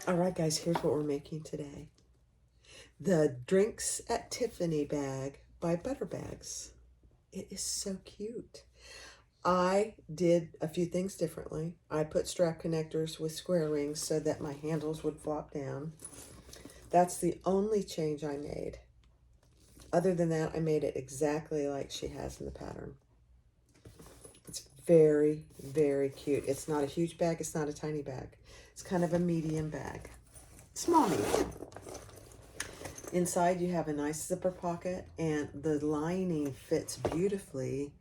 All right, guys, here's what we're making today. The Drinks at Tiffany bag by ButterBags. It is so cute. I did a few things differently. I put strap connectors with square rings so that my handles would flop down. That's the only change I made. Other than that, I made it exactly like she has in the pattern. It's very, very cute. It's not a huge bag. It's not a tiny bag. It's kind of a medium bag. Small medium. Inside you have a nice zipper pocket, and the lining fits beautifully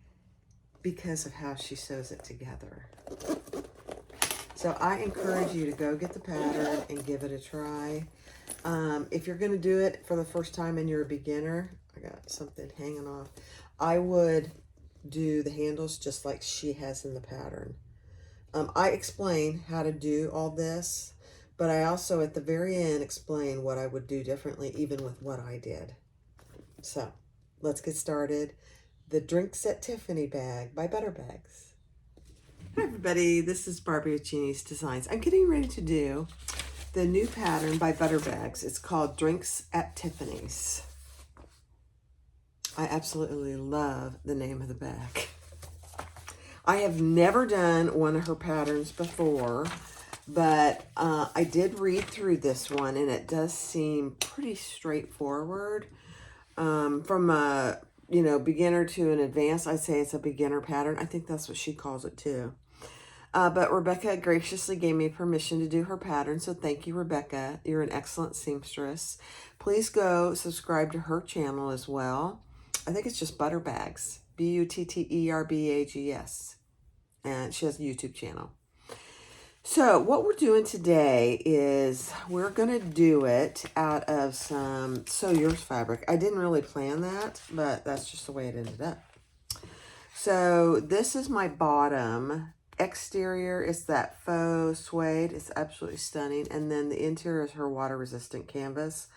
because of how she sews it together. So I encourage you to go get the pattern and give it a try. If you're going to do it for the first time and you're a beginner, I got something hanging off, I would do the handles just like she has in the pattern. I explain how to do all this, but I also at the very end explain what I would do differently even with what I did. So let's get started. The Drinks at Tiffany bag by ButterBags. Hi everybody, this is Barbie with Jeannie's Designs. I'm getting ready to do the new pattern by ButterBags. It's called Drinks at Tiffany's. I absolutely love the name of the bag. I have never done one of her patterns before, but I did read through this one and it does seem pretty straightforward. From a beginner to an advanced, I'd say it's a beginner pattern. I think that's what she calls it too. But Rebecca graciously gave me permission to do her pattern, so thank you, Rebecca. You're an excellent seamstress. Please go subscribe to her channel as well. I think it's just ButterBags, Butterbags, and she has a YouTube channel. So what we're doing today is we're going to do it out of some Sew Yours fabric. I didn't really plan that, but that's just the way it ended up. So this is my bottom. Exterior is that faux suede. It's absolutely stunning. And then the interior is her water-resistant canvas,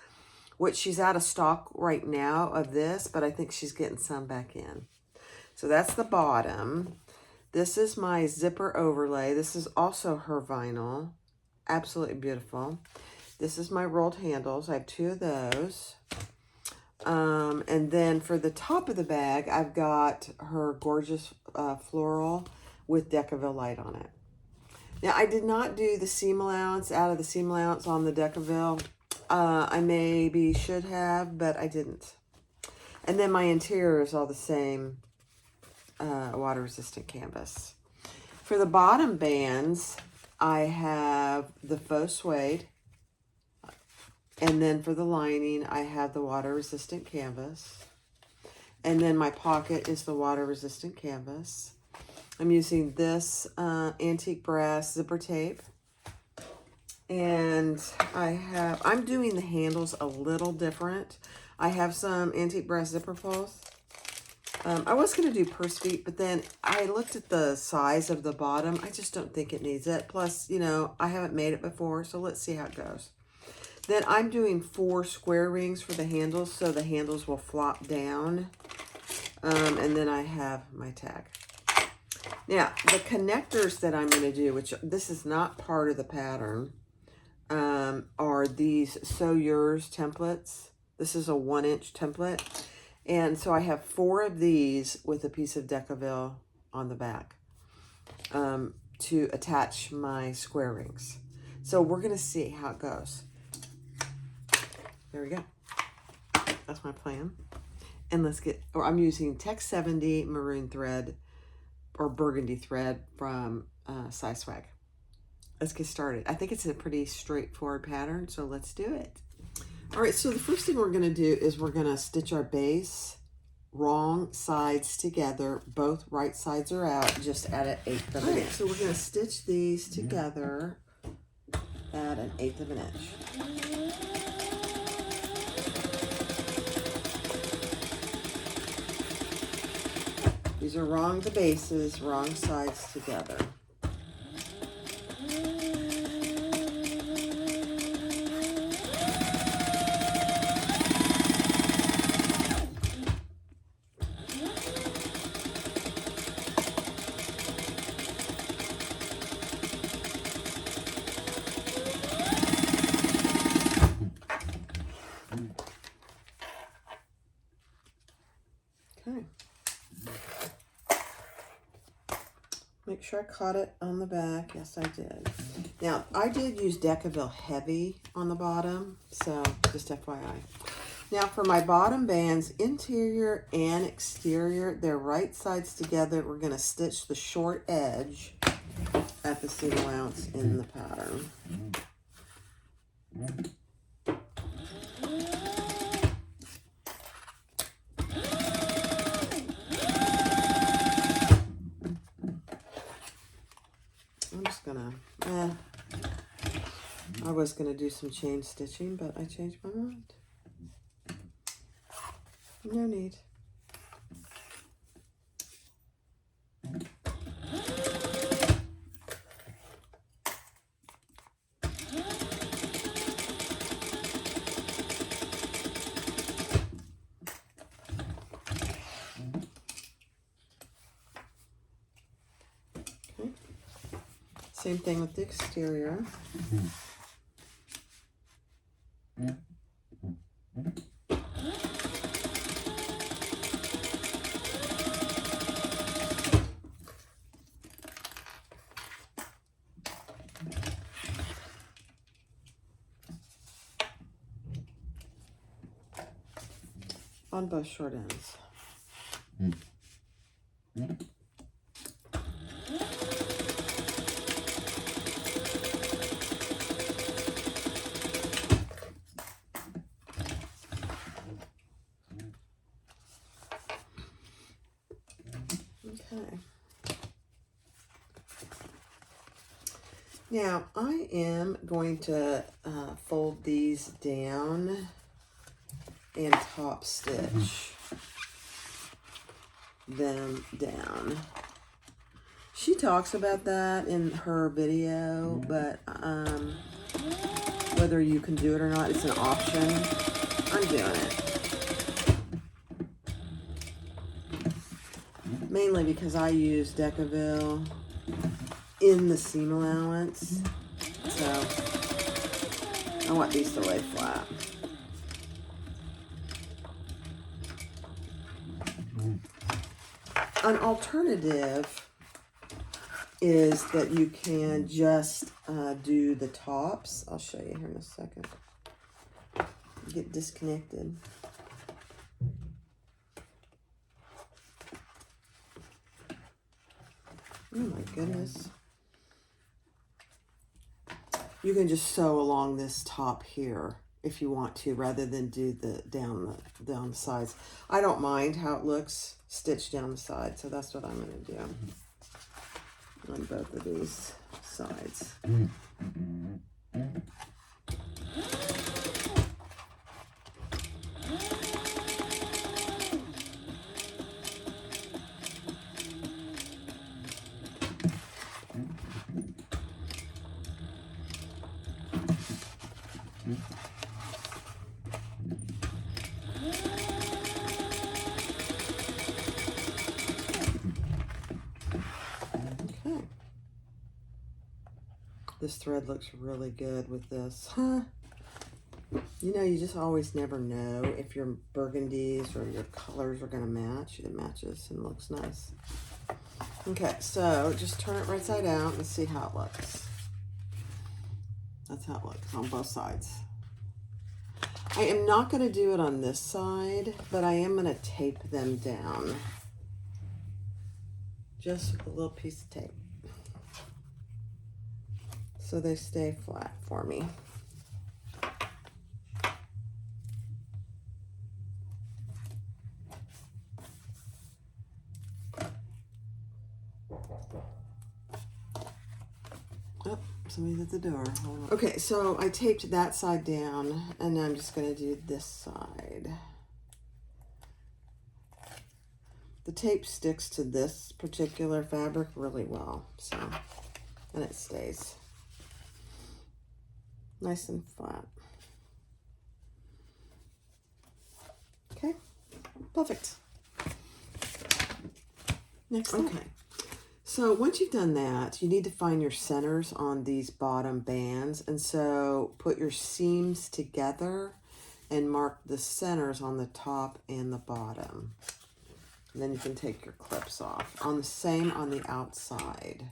which she's out of stock right now of this, but I think she's getting some back in. So that's the bottom. This is my zipper overlay. This is also her vinyl. Absolutely beautiful. This is my rolled handles. I have two of those. And then for the top of the bag, I've got her gorgeous floral with Decaville light on it. Now, I did not do the seam allowance out of the seam allowance on the Decaville. I maybe should have, but I didn't. And then my interior is all the same water-resistant canvas. For the bottom bands, I have the faux suede. And then for the lining, I have the water-resistant canvas. And then my pocket is the water-resistant canvas. I'm using this antique brass zipper tape. And I'm doing the handles a little different. I have some antique brass zipper pulls. I was going to do purse feet, but then I looked at the size of the bottom. I just don't think it needs it. Plus, I haven't made it before, so let's see how it goes. Then I'm doing 4 square rings for the handles, so the handles will flop down. And then I have my tag. Now, the connectors that I'm going to do, which this is not part of the pattern, are these Sew Yours templates. This is a 1-inch template. And so I have 4 of these with a piece of Decaville on the back to attach my square rings. So we're going to see how it goes. There we go. That's my plan. And I'm using Tech 70 maroon thread or burgundy thread from Size Swag. Let's get started. I think it's a pretty straightforward pattern, so let's do it. All right, so the first thing we're going to do is we're going to stitch our base wrong sides together. Both right sides are out, just at an 1/8 of an inch. So we're going to stitch these together at an 1/8 of an inch. These are wrong the bases, wrong sides together. Okay. Make sure I caught it on the back. Yes, I did. Now, I did use Decaville Heavy on the bottom, so just FYI. Now, for my bottom bands, interior and exterior, they're right sides together. We're going to stitch the short edge at the seam allowance in the pattern. I'm just gonna, I was gonna do some chain stitching, but I changed my mind. No need. Okay. Same thing with the exterior. On both short ends. Okay. Now I am going to fold these down and top stitch them down. She talks about that in her video, but whether you can do it or not, it's an option. I'm doing it. Mainly because I use Decaville in the seam allowance, so I want these to lay flat. An alternative is that you can just do the tops. I'll show you here in a second. Get disconnected. Oh my goodness. You can just sew along this top here if you want to, rather than do the down the sides. I don't mind how it looks stitched down the side, so that's what I'm going to do on both of these sides. This thread looks really good with this. Huh? You know, you just always never know if your burgundies or your colors are going to match. It matches and looks nice. Okay, so just turn it right side out and see how it looks. That's how it looks on both sides. I am not going to do it on this side, but I am going to tape them down. Just with a little piece of tape, so they stay flat for me. Oh, somebody's at the door. Hold on. Okay, so I taped that side down, and I'm just going to do this side. The tape sticks to this particular fabric really well, so, and it stays nice and flat. Okay, perfect. Next step. Okay, so once you've done that, you need to find your centers on these bottom bands, and so put your seams together and mark the centers on the top and the bottom. And then you can take your clips off. On the same on the outside.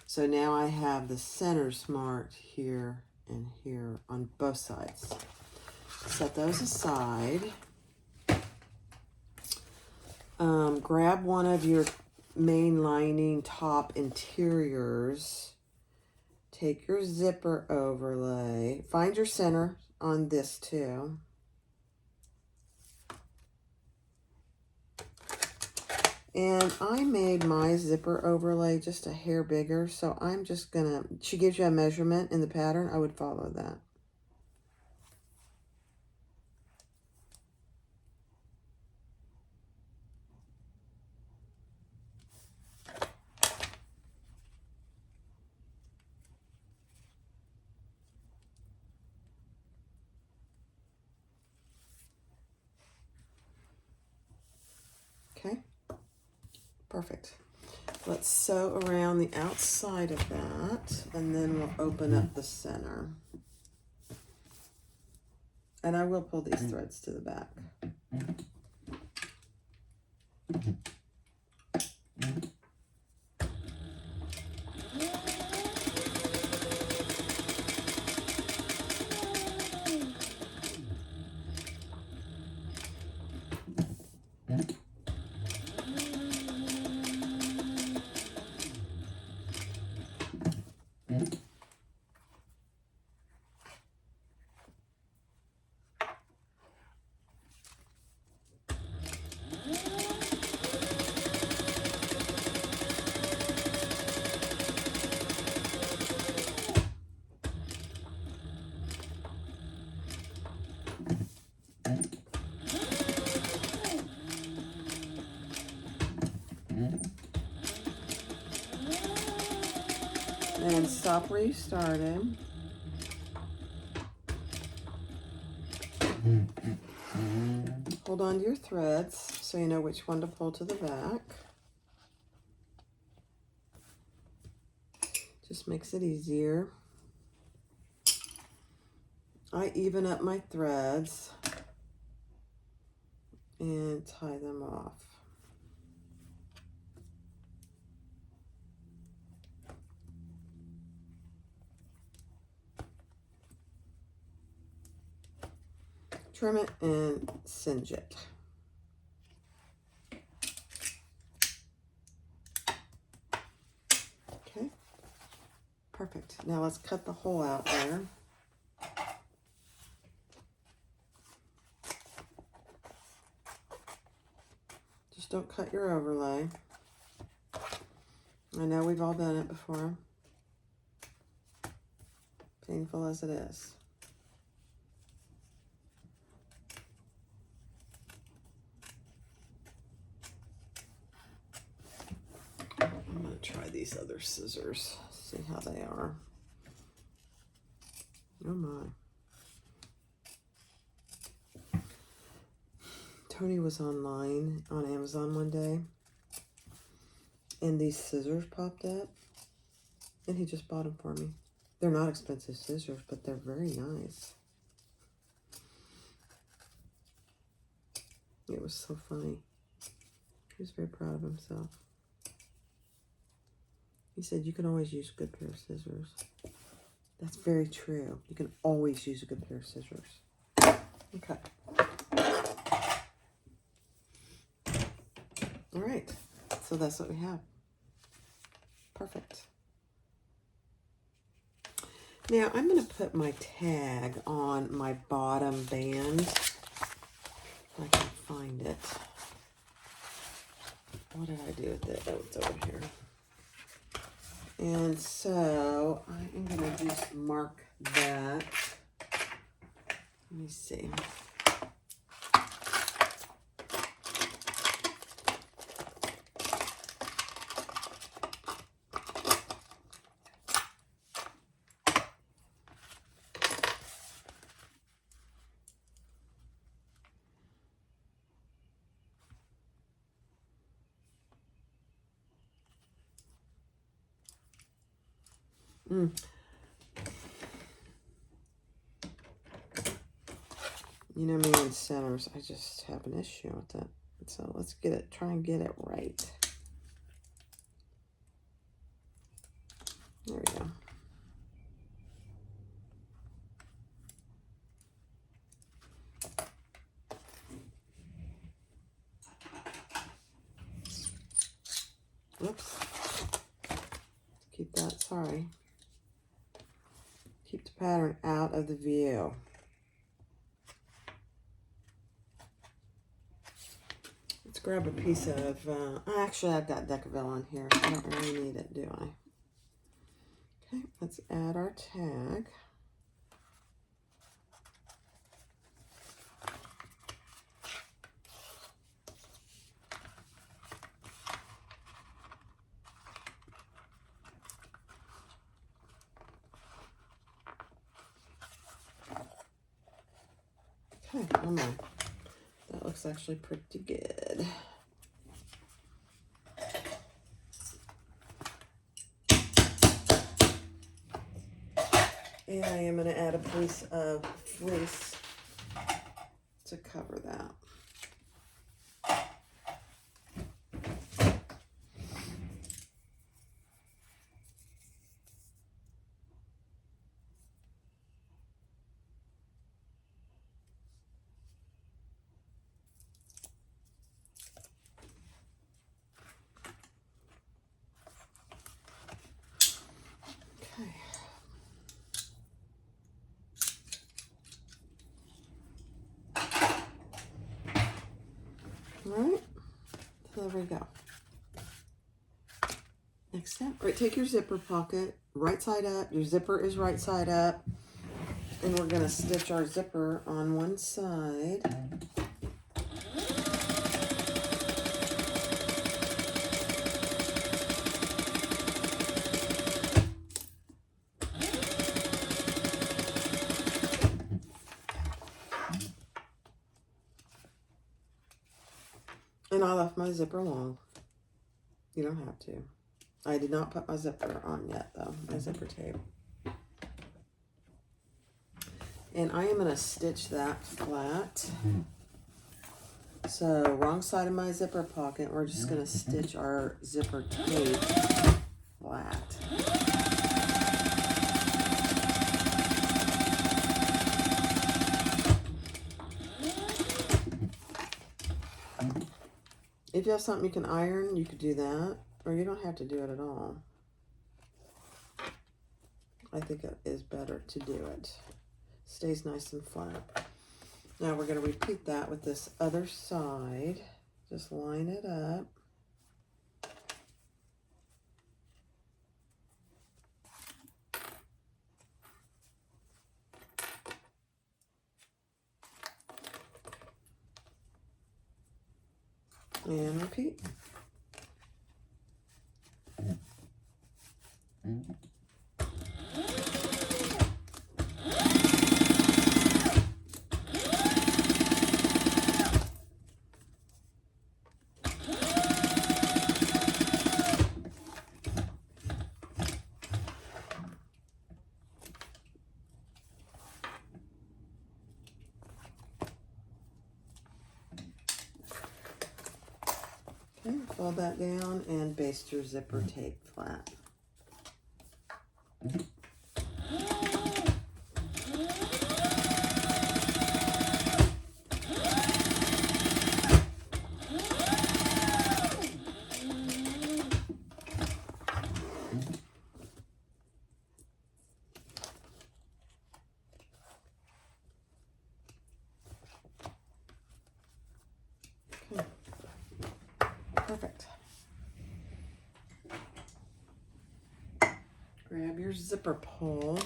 So now I have the centers marked here and here on both sides. Set those aside. Grab one of your main lining top interiors. Take your zipper overlay. Find your center on this too. And I made my zipper overlay just a hair bigger, so I'm just gonna, she gives you a measurement in the pattern, I would follow that. Okay, perfect. Let's sew around the outside of that, and then we'll open up the center. And I will pull these threads to the back. And stop where you started. Hold on to your threads so you know which one to pull to the back. Just makes it easier. I even up my threads and tie them off. Trim it and singe it. Okay, perfect. Now let's cut the hole out there. Just don't cut your overlay. I know we've all done it before. Painful as it is. I'm going to try these other scissors, see how they are. Oh my. Tony was online on Amazon one day, and these scissors popped up, and he just bought them for me. They're not expensive scissors, but they're very nice. It was so funny. He was very proud of himself. He said, you can always use a good pair of scissors. That's very true. You can always use a good pair of scissors. Okay. All right. So that's what we have. Perfect. Now I'm going to put my tag on my bottom band. If I can find it. What did I do with it? Oh, it's over here. And so I am going to just mark that. Let me see. You know me and centers, I just have an issue with it. So let's get it, try and get it right. There we go. Oops. Keep that, sorry. Keep the pattern out of the view. Let's grab a piece of, actually I've got Decaville on here. I don't really need it, do I? Okay, let's add our tag. Okay, come on. That looks actually pretty good. And I am going to add a piece of fleece to cover that. Okay. All right, so there we go. Next step, right, take your zipper pocket, right side up, your zipper is right side up, and we're gonna stitch our zipper on one side. And I left my zipper long. You don't have to. I did not put my zipper on yet though, my zipper tape. And I am going to stitch that flat. So wrong side of my zipper pocket, we're just going to stitch our zipper tape flat. If you have something you can iron, you could do that, or you don't have to do it at all. I think it is better to do it. Stays nice and flat. Now we're going to repeat that with this other side. Just line it up. And repeat. Okay, fold that down and baste your zipper tape flat. Okay. Perfect. Grab your zipper pull.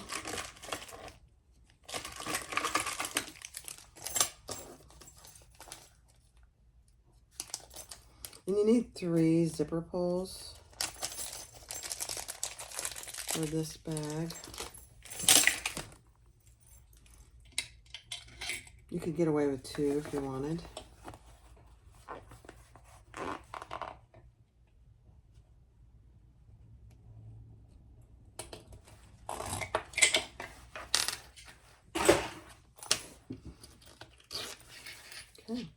And you need 3 zipper pulls for this bag. You could get away with 2 if you wanted. Okay.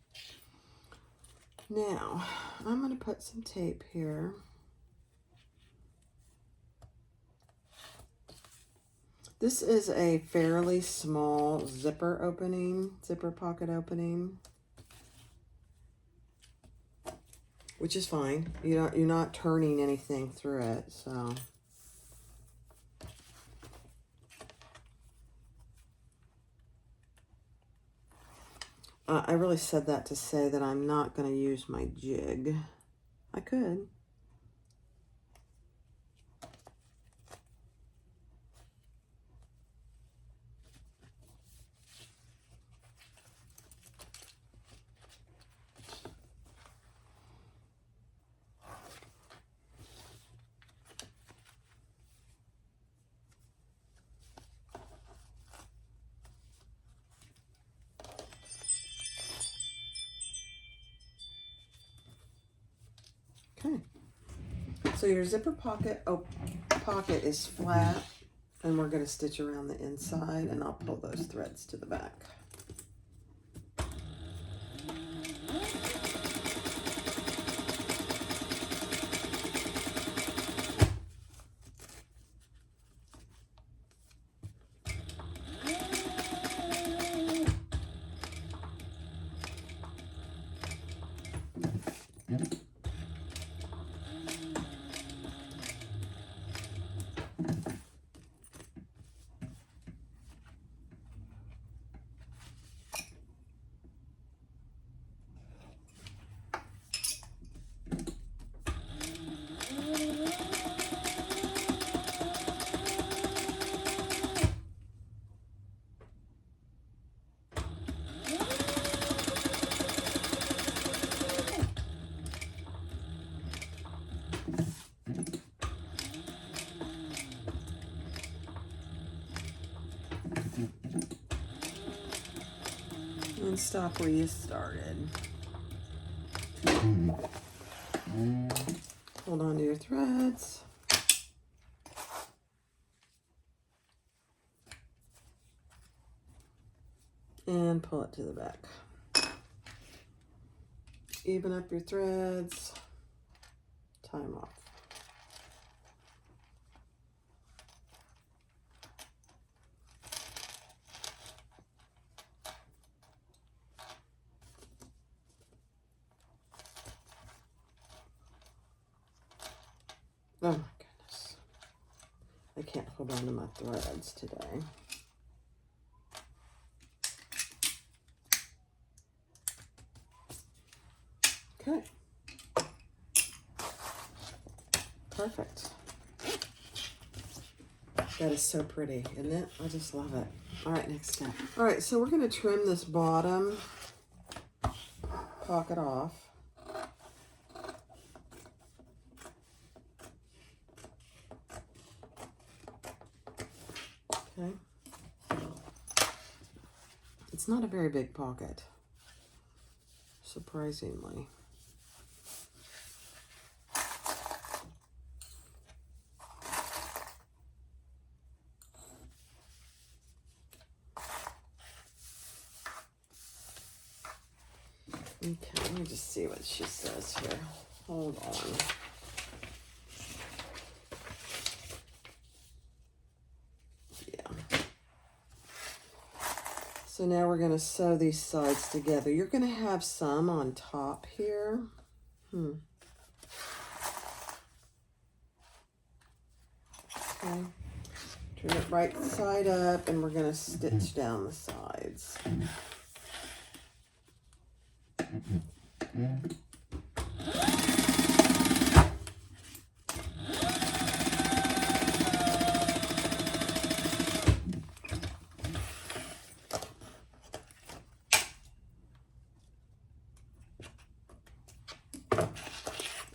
Now, I'm going to put some tape here. This is a fairly small zipper pocket opening, which is fine. You're not turning anything through it, so. I really said that to say that I'm not going to use my jig. I could. Okay. So your zipper pocket is flat, and we're going to stitch around the inside, and I'll pull those threads to the back. And stop where you started. Hold on to your threads. And pull it to the back. Even up your threads. Tie them off. Oh my goodness. I can't hold on to my threads today. Okay. Perfect. That is so pretty, isn't it? I just love it. All right, next step. All right, so we're going to trim this bottom pocket off. Okay. It's not a very big pocket, surprisingly. Okay, let me just see what she says here. Hold on. Yeah. So now we're going to sew these sides together. You're going to have some on top here. Okay. Turn it right side up, and we're going to stitch down the sides.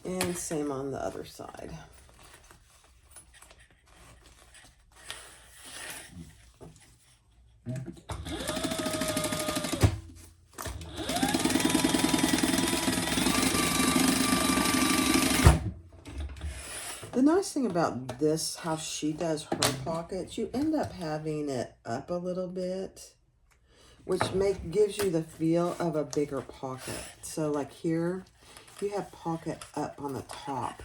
And same on the other side. The nice thing about this, how she does her pockets, you end up having it up a little bit, which gives you the feel of a bigger pocket. So like here, you have pocket up on the top,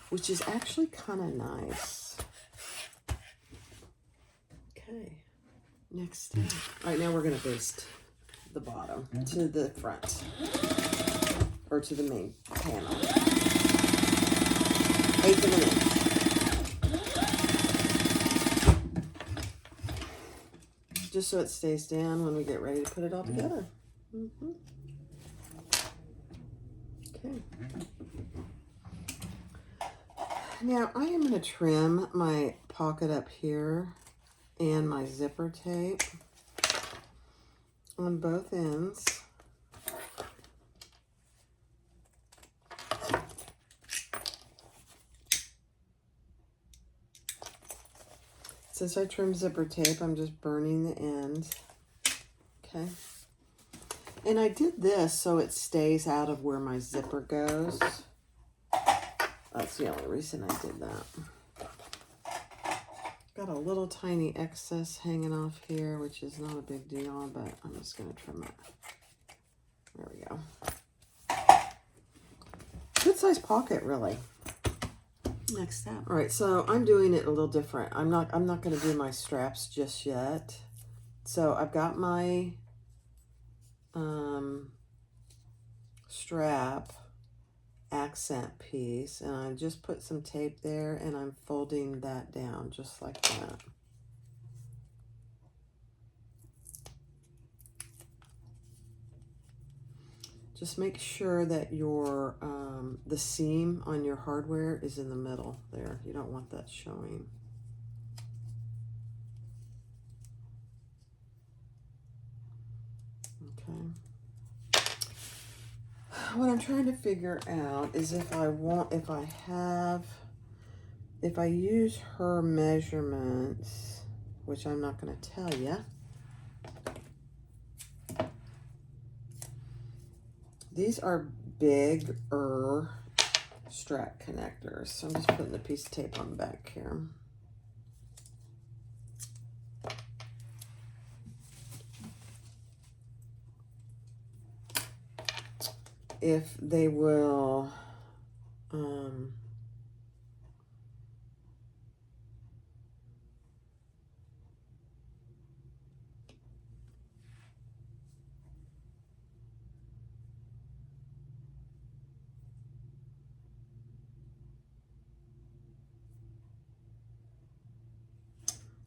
which is actually kind of nice. Okay, next step. All right, now we're going to baste the bottom to the front, or to the main panel. 1/8 of an inch. Just so it stays down when we get ready to put it all together. Okay. Now I am going to trim my pocket up here and my zipper tape on both ends. Since I trimmed zipper tape, I'm just burning the end. Okay. And I did this so it stays out of where my zipper goes. That's the only reason I did that. Got a little tiny excess hanging off here, which is not a big deal, but I'm just going to trim it. There we go. Good size pocket, really. Next step. All right, so I'm doing it a little different. I'm not going to do my straps just yet. So I've got my strap accent piece, and I just put some tape there, and I'm folding that down just like that. Just make sure that your the seam on your hardware is in the middle there. You don't want that showing. Okay. What I'm trying to figure out is if I use her measurements, which I'm not going to tell you. These are bigger strap connectors. So I'm just putting the piece of tape on the back here. If they will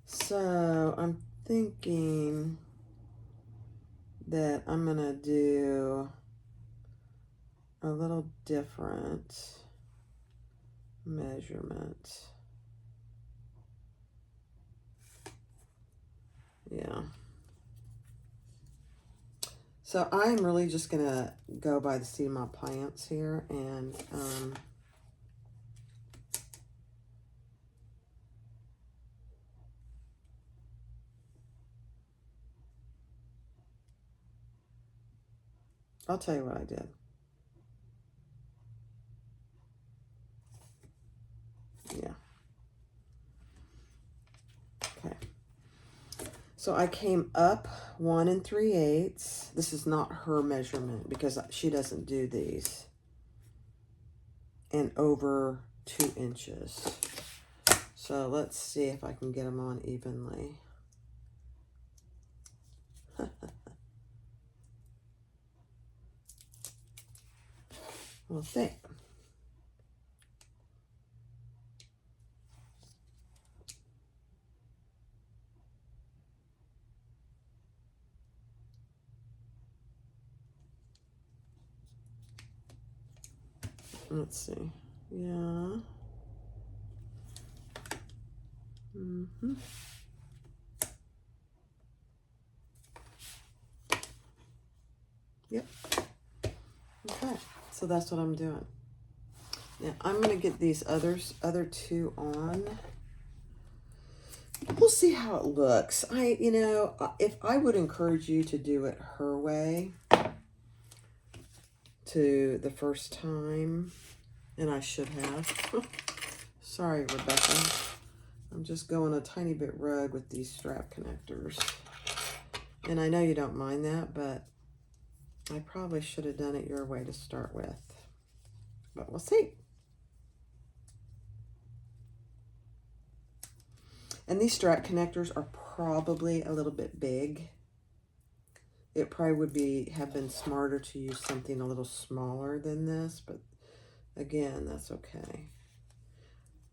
so I'm thinking that I'm gonna do a little different measurement. Yeah. So I'm really just gonna go by the seat of my pants here, and I'll tell you what I did. Yeah. Okay. So I came up 1 3/8. This is not her measurement because she doesn't do these. And over 2 inches. So let's see if I can get them on evenly. We'll see. Let's see. Yeah. Yep. Okay. So that's what I'm doing. Now I'm going to get these other 2 on. We'll see how it looks. If I would encourage you to do it her way to the first time, and I should have. Sorry, Rebecca. I'm just going a tiny bit rogue with these strap connectors. And I know you don't mind that, but I probably should have done it your way to start with. but we'll see. And these strap connectors are probably a little bit big. It probably would have been smarter to use something a little smaller than this, but again, that's okay.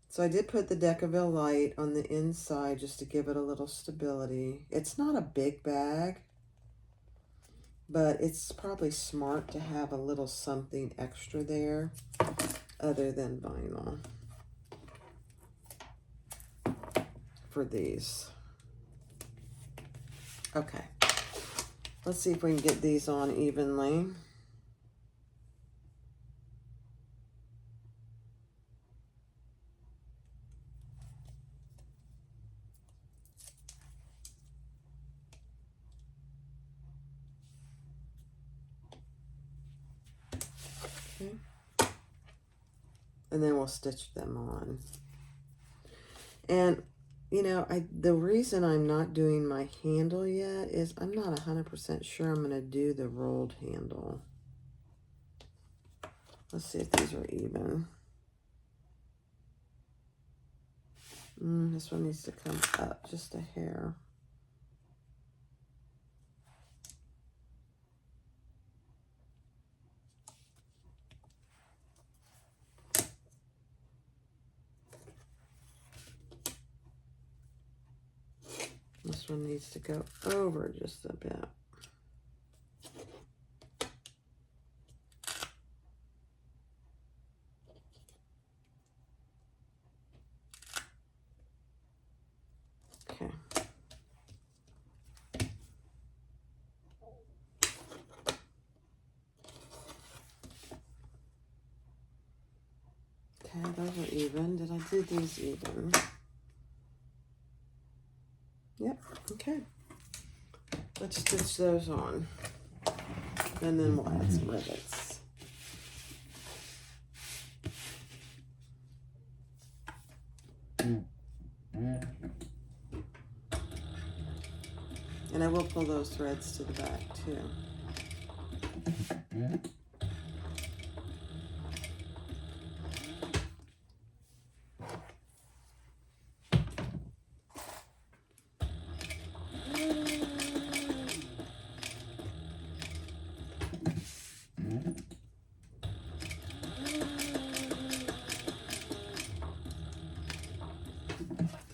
So I did put the Decaville light on the inside just to give it a little stability. It's not a big bag, but it's probably smart to have a little something extra there other than vinyl for these. Okay, let's see if we can get these on evenly. Okay. And then we'll stitch them on. And you know, the reason I'm not doing my handle yet is I'm not 100% sure I'm going to do the rolled handle. Let's see if these are even. This one needs to come up just a hair. This one needs to go over just a bit. Okay. Okay, those are even. Did I do these even? Yep, okay. Let's stitch those on. And then we'll add some rivets. And I will pull those threads to the back too.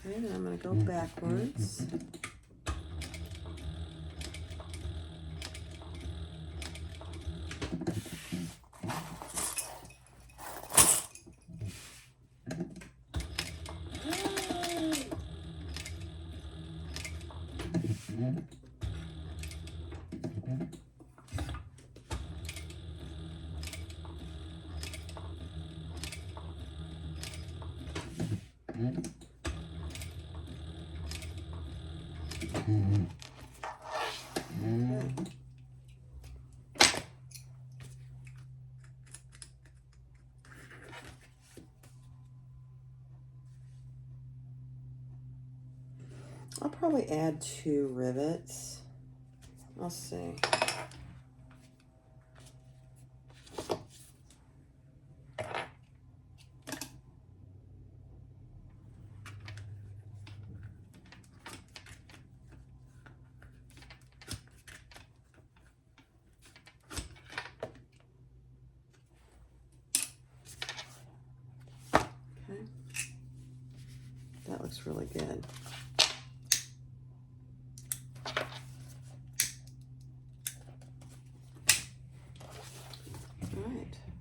Okay, then I'm going to go backwards. I'll probably add 2 rivets. I'll see. Okay. That looks really good.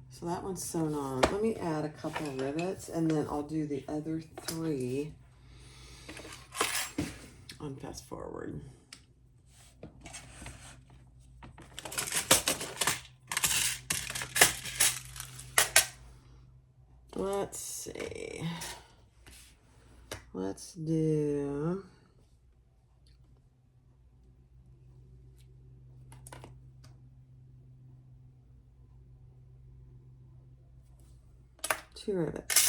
So that one's sewn on. Let me add a couple of rivets and then I'll do the other 3 on fast forward. Let's see. Let's do two rivets.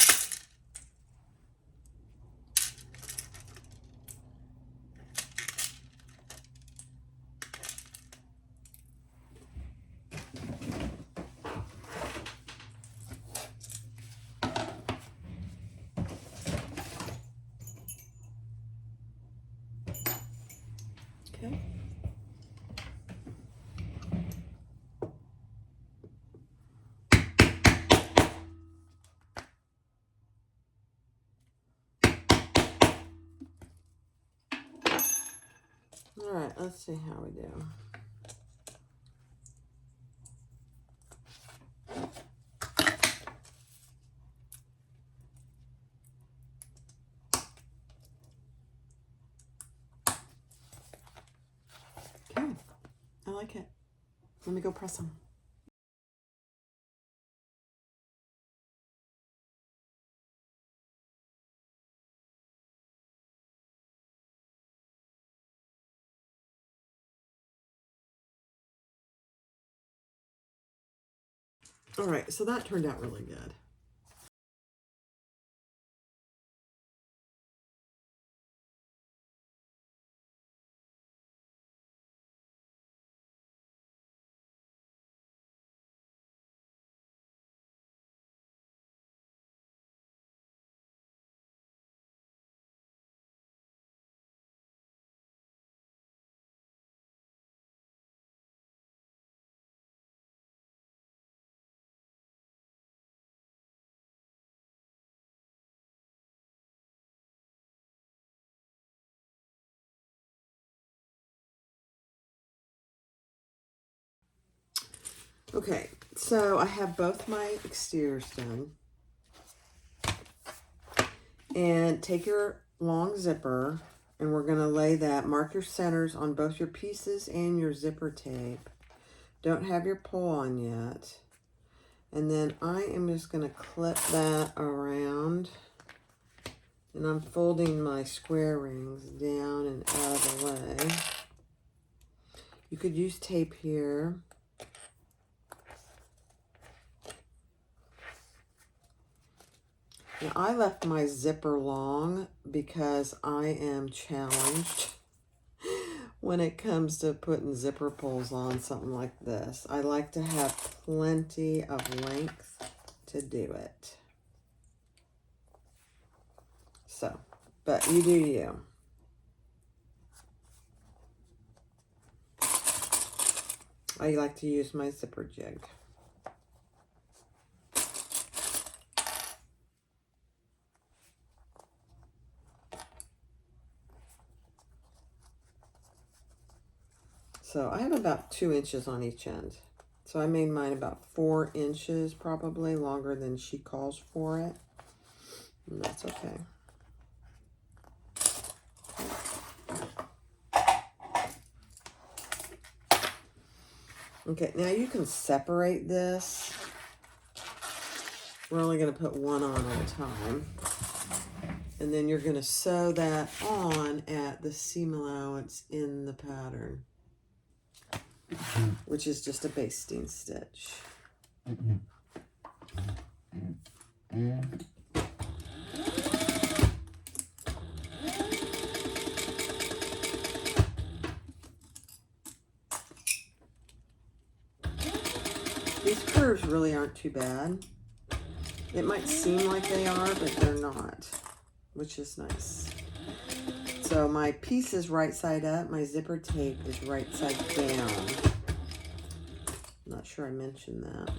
All right, let's see how we do. Okay, I like it. Let me go press them. All right, so that turned out really good. Okay, so I have both my exteriors done. And take your long zipper, and we're going to lay that, mark your centers on both your pieces and your zipper tape. Don't have your pull on yet. And then I am just going to clip that around, and I'm folding my square rings down and out of the way. You could use tape here. Now, I left my zipper long because I am challenged when it comes to putting zipper pulls on something like this. I like to have plenty of length to do it. So, but you do you. I like to use my zipper jig. So I have about 2 inches on each end. So I made mine about 4 inches, probably longer than she calls for it. And that's okay. Okay, now you can separate this. We're only going to put one on at a time. And then you're going to sew that on at the seam allowance in the pattern, which is just a basting stitch. These curves really aren't too bad. It might seem like they are, but they're not, which is nice. So my piece is right side up. My zipper tape is right side down. Not sure I mentioned that.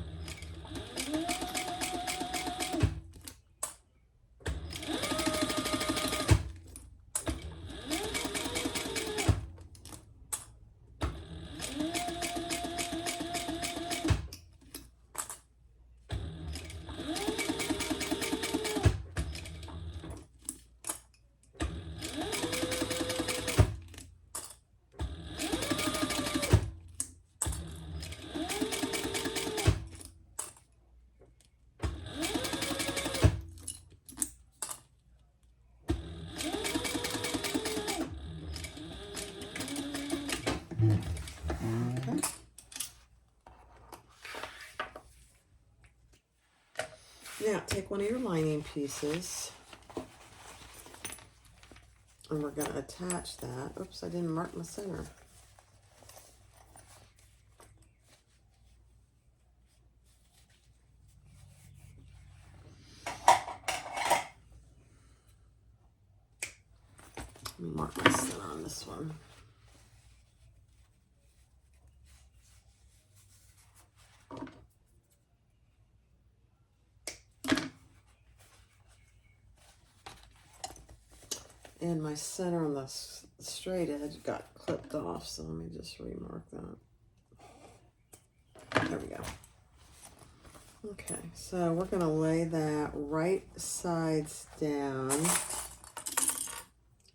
Okay. Now take one of your lining pieces, and we're going to attach that. Oops, I didn't mark my center. Let me mark my center on this one. And my center on the straight edge got clipped off, so let me just remark that. There we go. Okay, so we're going to lay that right sides down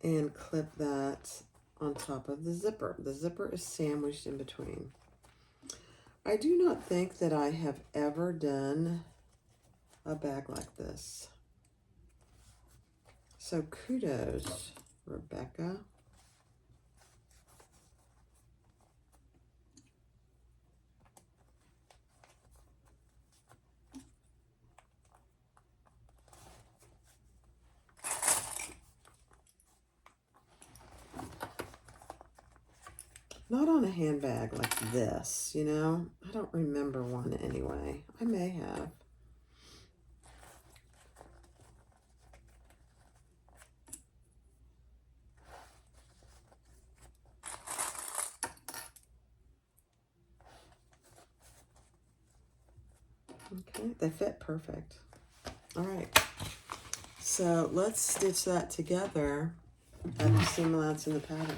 and clip that on top of the zipper. The zipper is sandwiched in between. I do not think that I have ever done a bag like this. So kudos, Rebecca. Not on a handbag like this, you know? I don't remember one anyway. I may have. Okay, they fit perfect. All right, so let's stitch that together at the seam allowance in the pattern.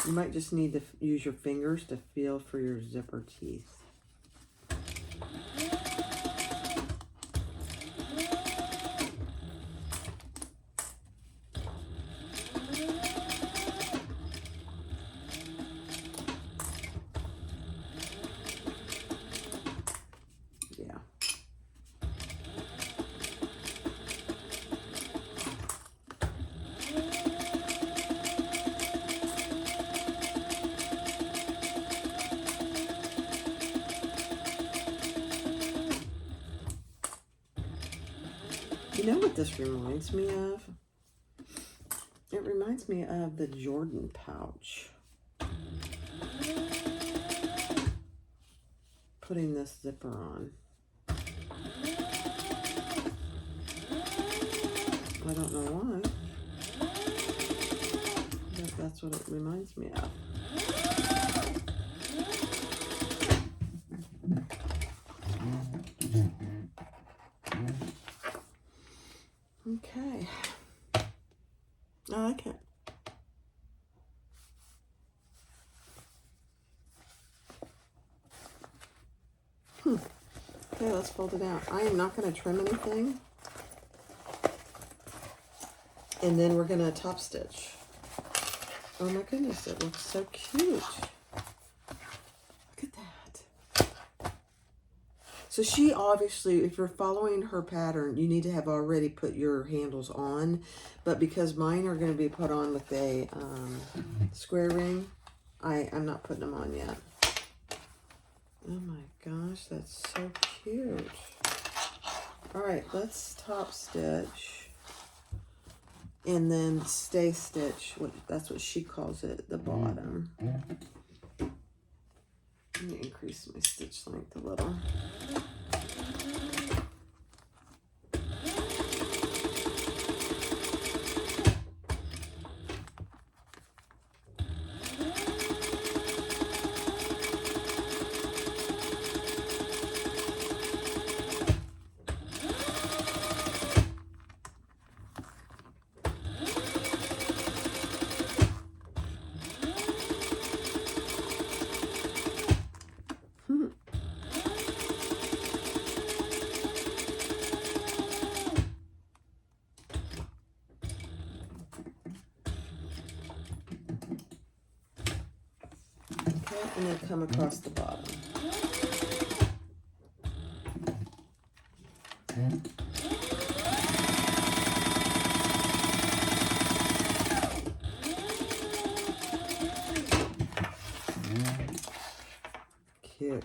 You might just need to use your fingers to feel for your zipper teeth. You know what this reminds me of? It reminds me of the Jordan pouch. Putting this zipper on. I don't know why, but that's what it reminds me of. Okay. I like it. Okay, let's fold it out. I am not going to trim anything. And then we're going to top stitch. Oh my goodness, it looks so cute. Look at that. So she obviously, if you're following her pattern, you need to have already put your handles on. But because mine are going to be put on with a square ring, I'm not putting them on yet. Oh my gosh, that's so cute. All right, let's top stitch and then stay stitch. That's what she calls it, the bottom. Let me increase my stitch length a little. And then come across the bottom. Cute.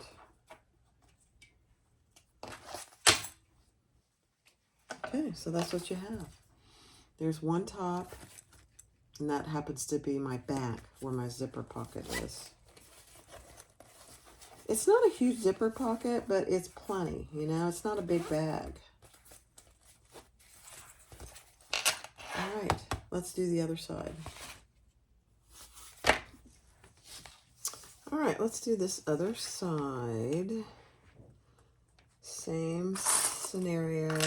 Okay, so that's what you have. There's one top, and that happens to be my back where my zipper pocket is. It's not a huge zipper pocket, but it's plenty, you know? It's not a big bag. All right. let's do the other side. All right, let's do this other side. Same scenario.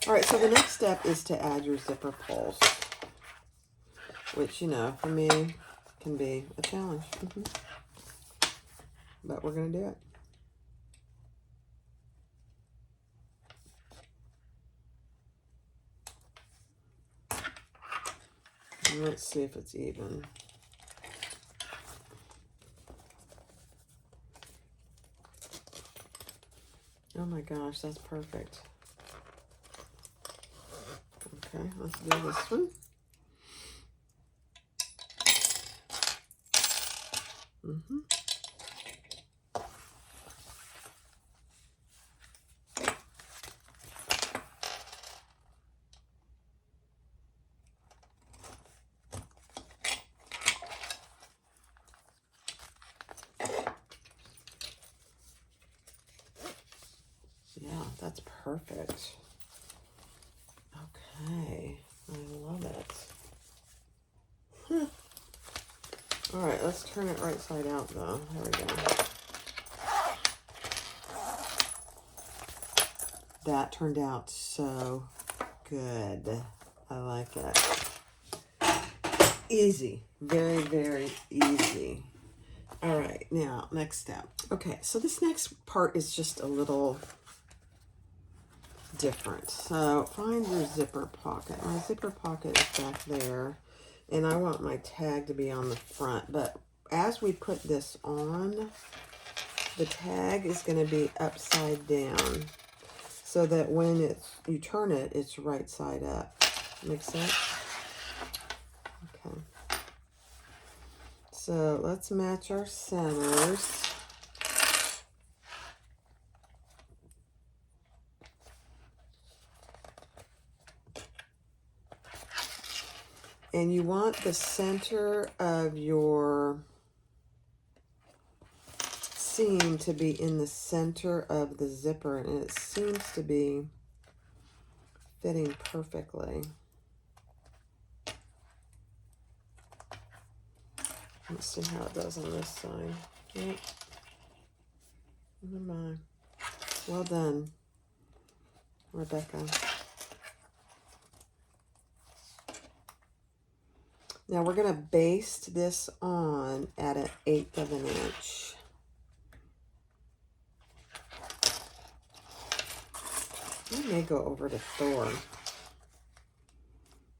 All right, so the next step is to add your zipper pulls, which, you know, for me can be a challenge. But we're going to do it. And let's see if it's even. Oh my gosh, that's perfect. Okay, let's do this one. Yeah, that's perfect. Okay, I love it. All right, let's turn it right side out though. There we go. That turned out so good. I like it. Easy. Very, very easy. All right, now, next step. Okay, so this next part is just a little different. So find your zipper pocket. My zipper pocket is back there, and I want my tag to be on the front. But as we put this on, the tag is going to be upside down, so that when you turn it, it's right side up. Make sense? Okay. So let's match our centers. And you want the center of your seam to be in the center of the zipper, and it seems to be fitting perfectly. Let's see how it does on this side. Yep. Oh my. Well done, Rebecca. Now we're going to baste this on at 1/8 of an inch. I may go over to Thor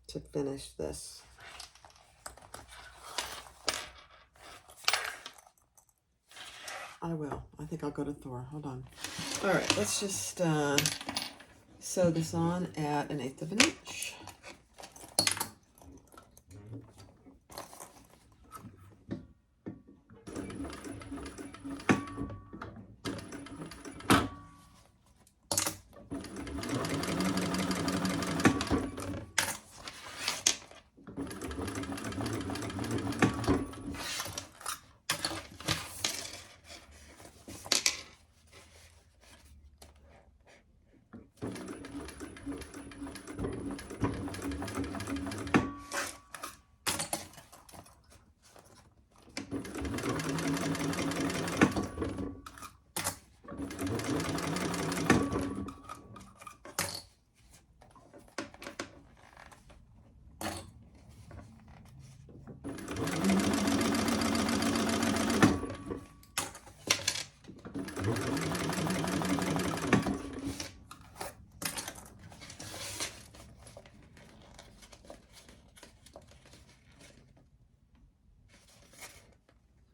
to finish this. I will. I think I'll go to Thor. Hold on. All right, let's just sew this on at 1/8 of an inch.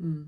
Hmm.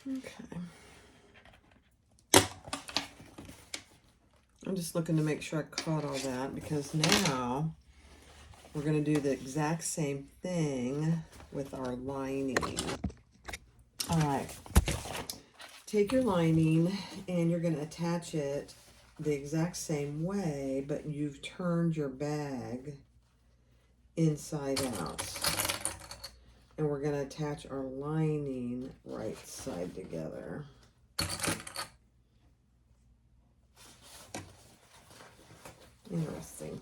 Okay. I'm just looking to make sure I caught all that, because now we're going to do the exact same thing with our lining. All right. Take your lining and you're going to attach it the exact same way, but you've turned your bag inside out. And we're going to attach our lining right side together. Interesting.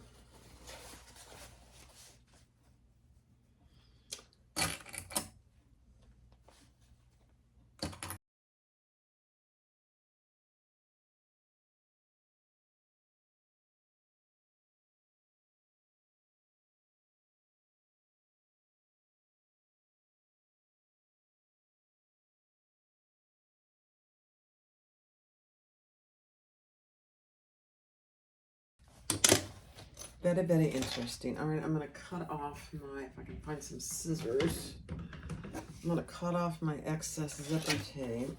Very, very interesting. All right, I'm going to cut off my, if I can find some scissors, I'm going to cut off my excess zipper tape.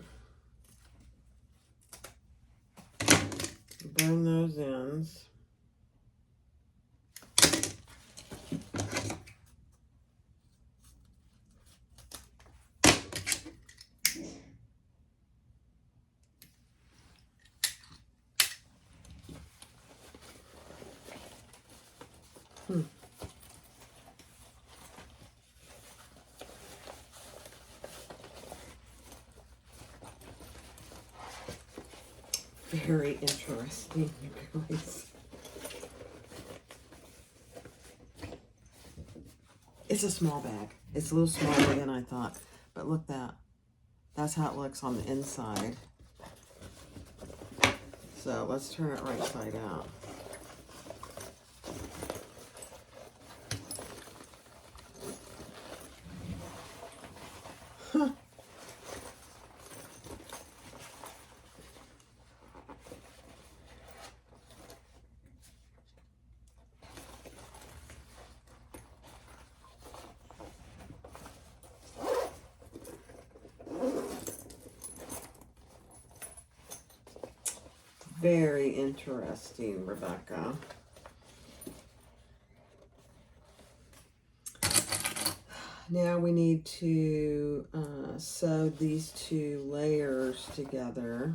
Burn those ends. Very interesting, you guys. It's a small bag. It's a little smaller than I thought. But look that. That's how it looks on the inside. So let's turn it right side out. Huh. Very interesting, Rebecca. Now we need to sew these two layers together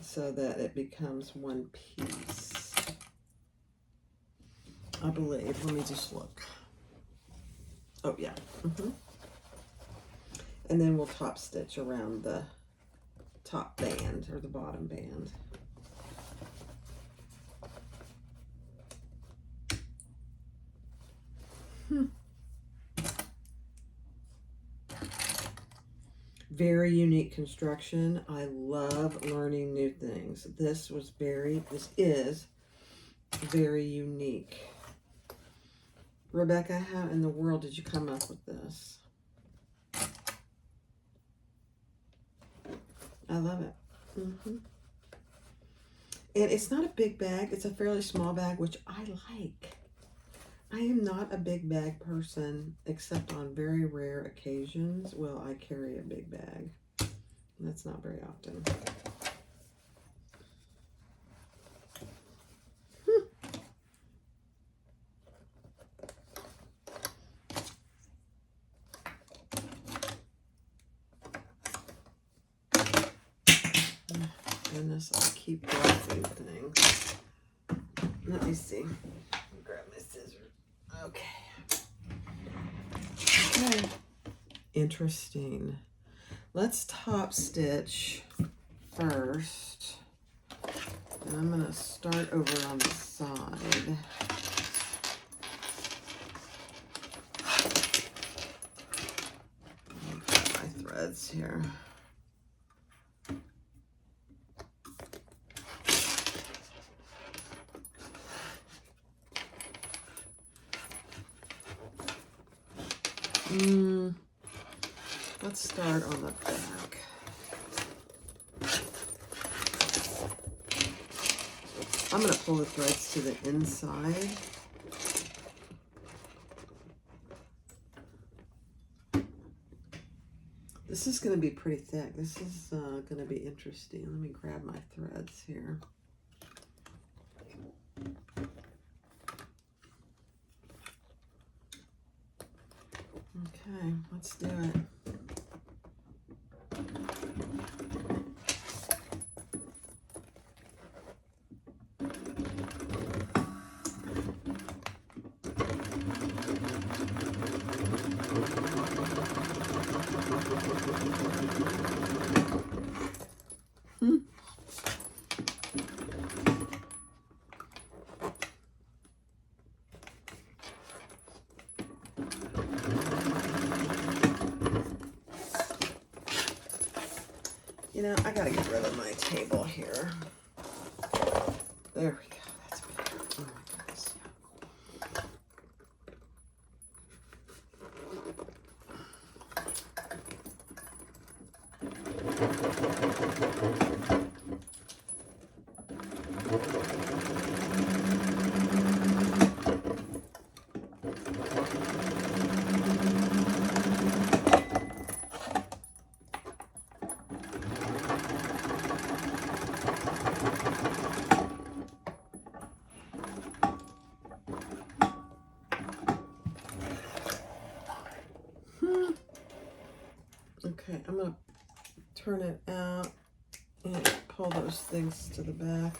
so that it becomes one piece. I believe. Let me just look. Oh, yeah. And then we'll top stitch around the top band or the bottom band. Very unique construction. I love learning new things. This is very unique. Rebecca, how in the world did you come up with this? I love it. And it's not a big bag. It's a fairly small bag, which I like. I am not a big bag person, except on very rare occasions will I carry a big bag. That's not very often. Goodness, I keep dropping things. Let me see. Grab my scissors. Okay. Okay. interesting. Let's top stitch first. And I'm going to start over on the side. Got my threads here. Let's start on the back. I'm going to pull the threads to the inside. This is going to be pretty thick. This is going to be interesting. Let me grab my threads here. Okay, let's do it. You know, I gotta get rid of my table here. There we go. That's better. Oh my goodness. Okay, I'm going to turn it out and pull those things to the back.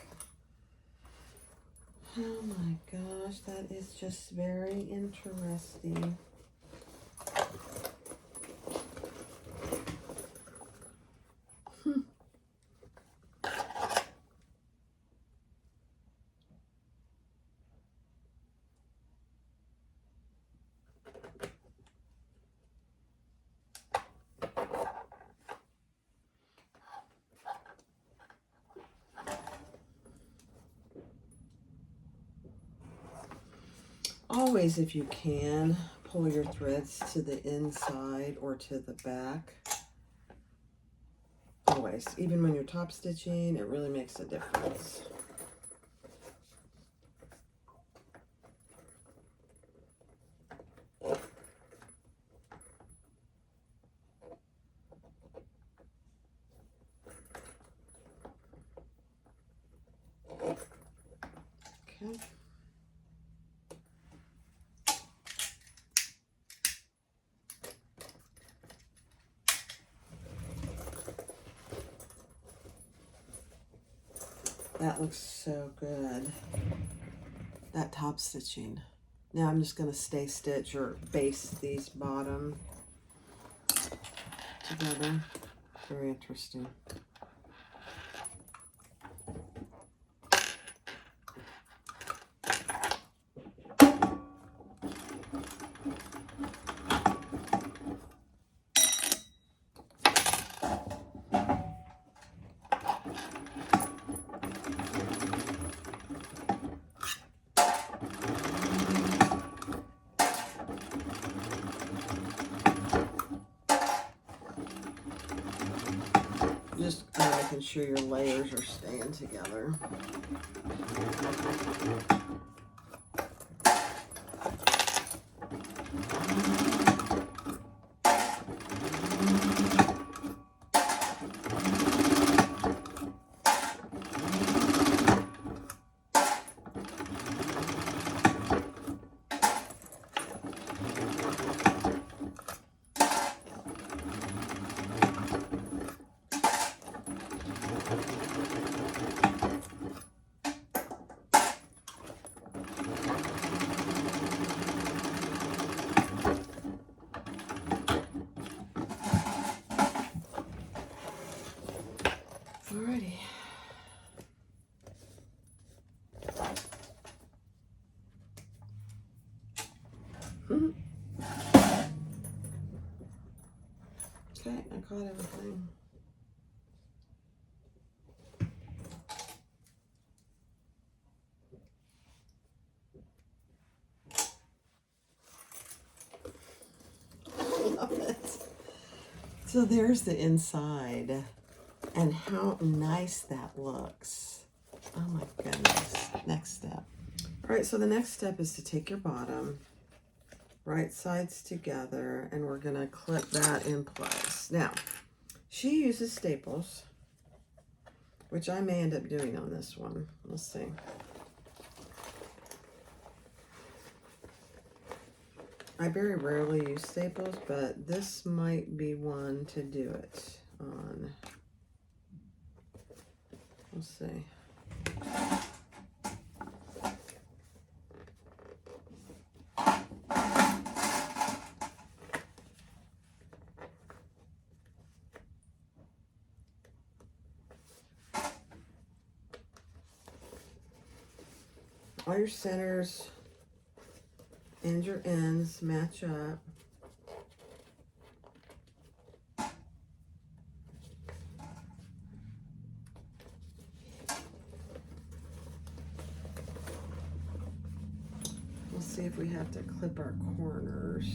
Oh my gosh, that is just very interesting. Always, if you can, pull your threads to the inside or to the back. Always, even when you're top stitching, it really makes a difference. Okay. That looks so good. That top stitching. Now I'm just going to stay stitch or base these bottom together. Very interesting. Just making sure your layers are staying together. Okay, I caught everything. Love it. So there's the inside, and how nice that looks. Oh my goodness. Next step. All right, so the next step is to take your bottom, right sides together, and we're gonna clip that in place. Now, she uses staples, which I may end up doing on this one. We'll see. I very rarely use staples, but this might be one to do it on. We'll see. All your centers and your ends match up. We'll see if we have to clip our corners.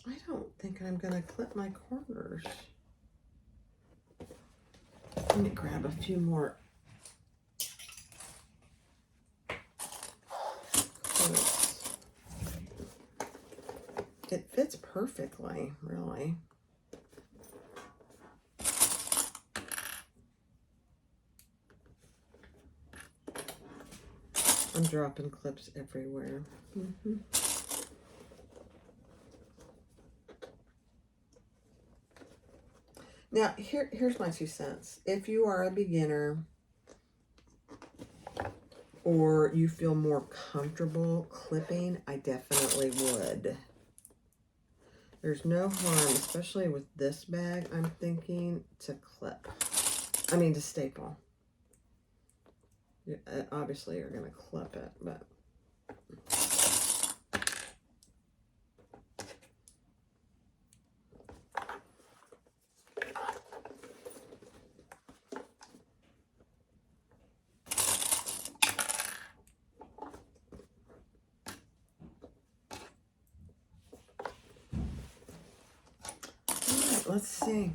I don't think I'm gonna clip my corners. Let me grab a few more clips. It fits perfectly, really. I'm dropping clips everywhere. Now, here's my 2 cents. If you are a beginner or you feel more comfortable clipping, I definitely would. There's no harm, especially with this bag, I'm thinking, to clip. I mean, to staple. Obviously, you're going to clip it, but... Let's see.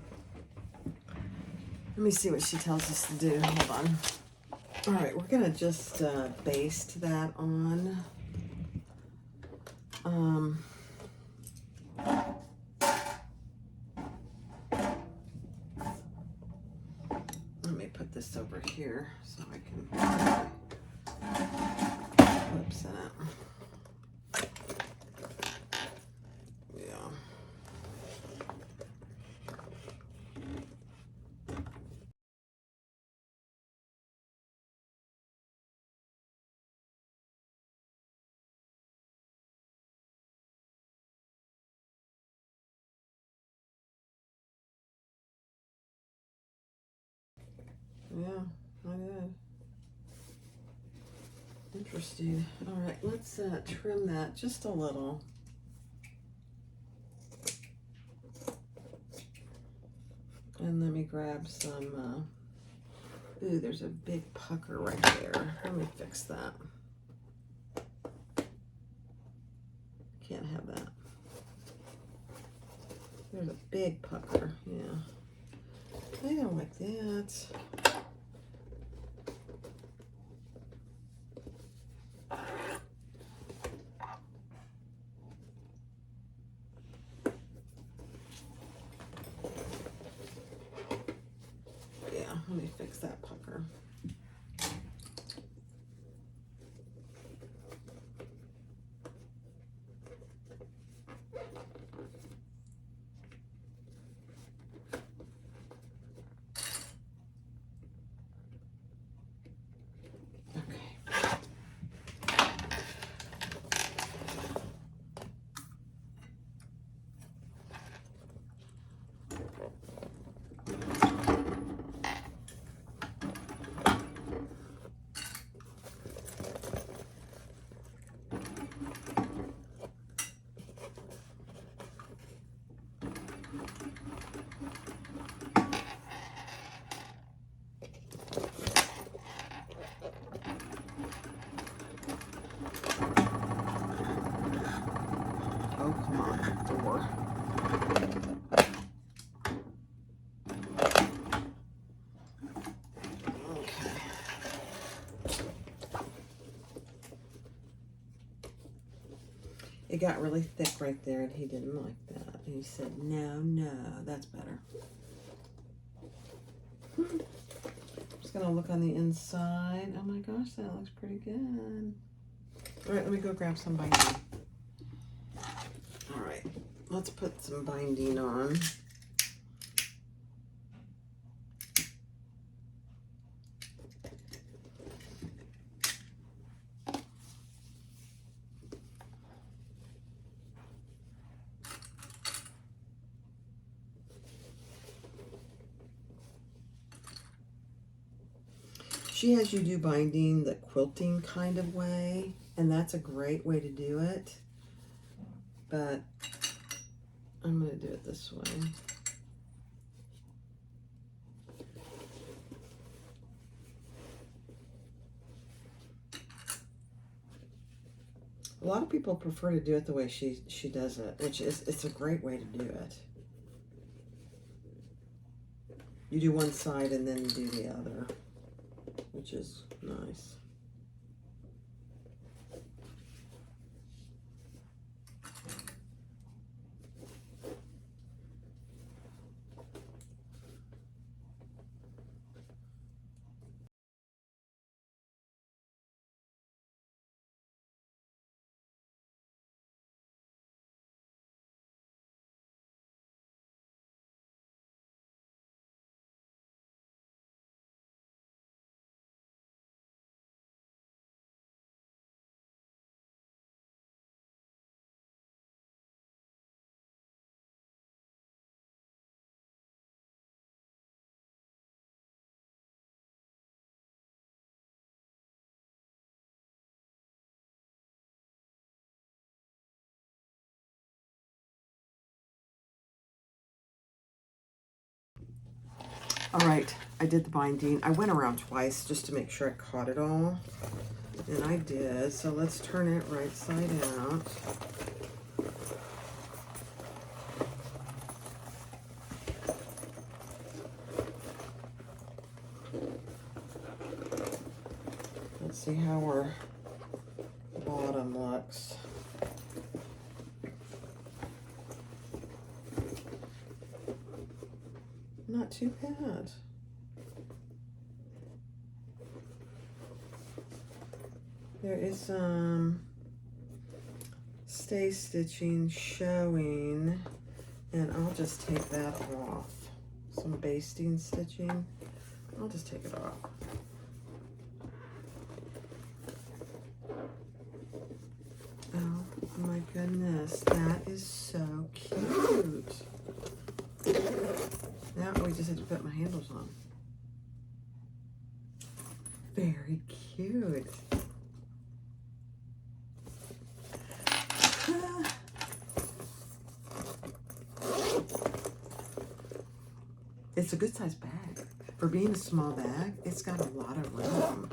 Let me see what she tells us to do. Hold on. All right, we're going to just baste that on. Let me put this over here so I can clips in it. Yeah. Yeah, I did. Interesting. All right, let's trim that just a little. And let me grab some, ooh, there's a big pucker right there. Let me fix that. Can't have that. There's a big pucker, yeah. I don't like that. me fix that pucker. Oh, come on, 4. Okay. It got really thick right there, and he didn't like that. And he said, no, that's better. Just gonna look on the inside. Oh my gosh, that looks pretty good. All right, let me go grab some binding. All right, let's put some binding on. She has you do binding the quilting kind of way, and that's a great way to do it. But I'm going to do it this way. A lot of people prefer to do it the way she does it, which is, it's a great way to do it. You do one side and then you do the other, which is nice. All right, I did the binding. I went around twice just to make sure I caught it all, and I did. So let's turn it right side out. Let's see how our bottom looks. Not too bad. There is some stay stitching showing, and I'll just take that off. Some basting stitching. I'll just take it off. Oh my goodness, that is so cute. Now we just have to put my handles on. Very cute. It's a good sized bag. For being a small bag, it's got a lot of room.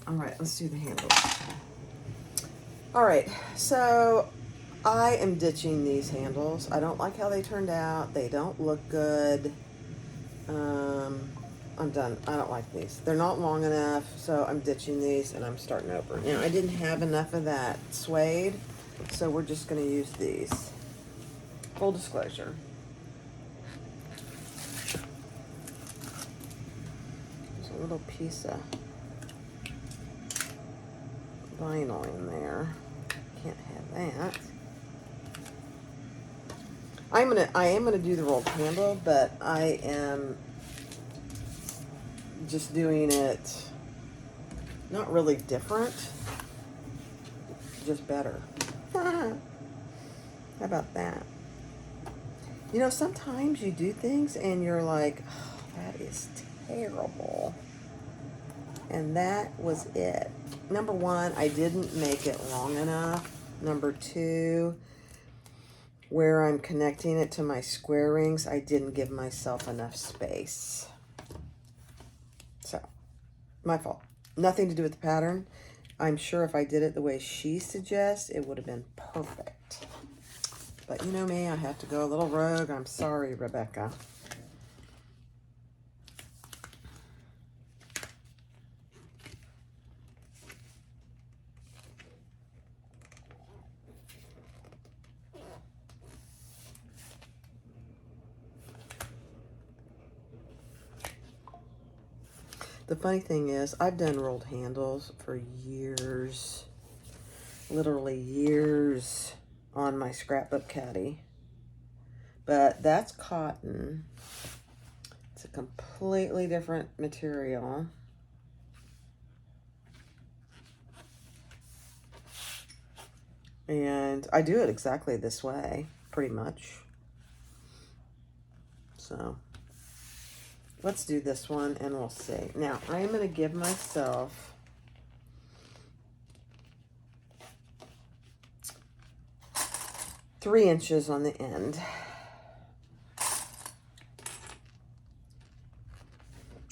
All right, let's do the handles. All right, so I am ditching these handles. I don't like how they turned out. They don't look good. I'm done. I don't like these. They're not long enough, so I'm ditching these and I'm starting over. Now, I didn't have enough of that suede, so we're just going to use these. Full disclosure. a little piece of vinyl in there. Can't have that. I am gonna do the rolled handle, but I am just doing it not really different, just better. How about that? You know, sometimes you do things and you're like, oh, that is terrible. And that was it. Number one, I didn't make it long enough. Number two, where I'm connecting it to my square rings, I didn't give myself enough space. So, my fault. Nothing to do with the pattern. I'm sure if I did it the way she suggests, it would have been perfect. But you know me, I have to go a little rogue. I'm sorry, Rebecca. The funny thing is, I've done rolled handles for years, literally years, on my scrapbook caddy. But that's cotton. It's a completely different material. And I do it exactly this way, pretty much. So let's do this one and we'll see. Now, I'm going to give myself three inches on the end.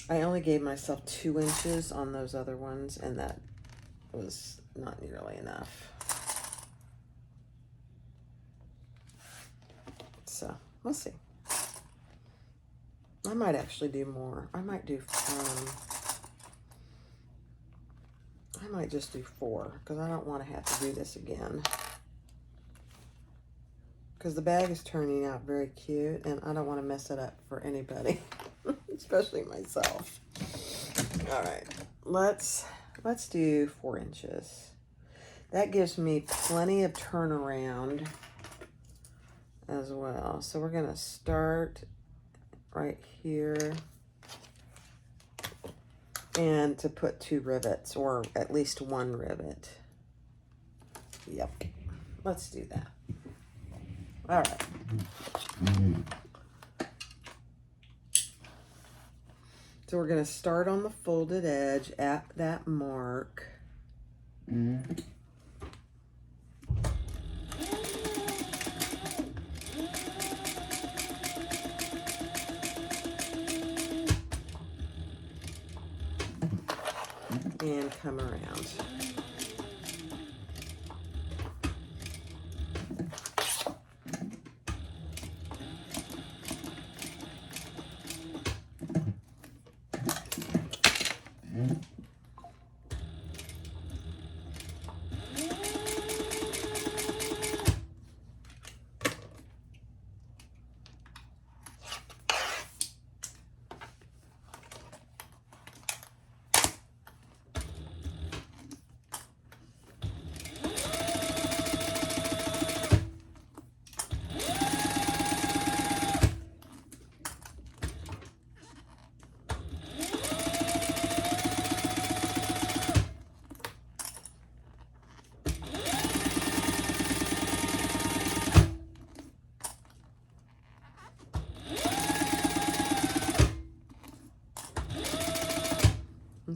I only gave myself 2 inches on those other ones, and that was not nearly enough. So, we'll see. I might actually do more. I might do, I might just do 4, because I don't want to have to do this again. Because the bag is turning out very cute, and I don't want to mess it up for anybody, especially myself. All right, let's do 4 inches. That gives me plenty of turnaround as well. So we're gonna start right here, and to put 2 rivets, or at least 1 rivet. Yep, let's do that. All right. So we're going to start on the folded edge at that mark. And come around.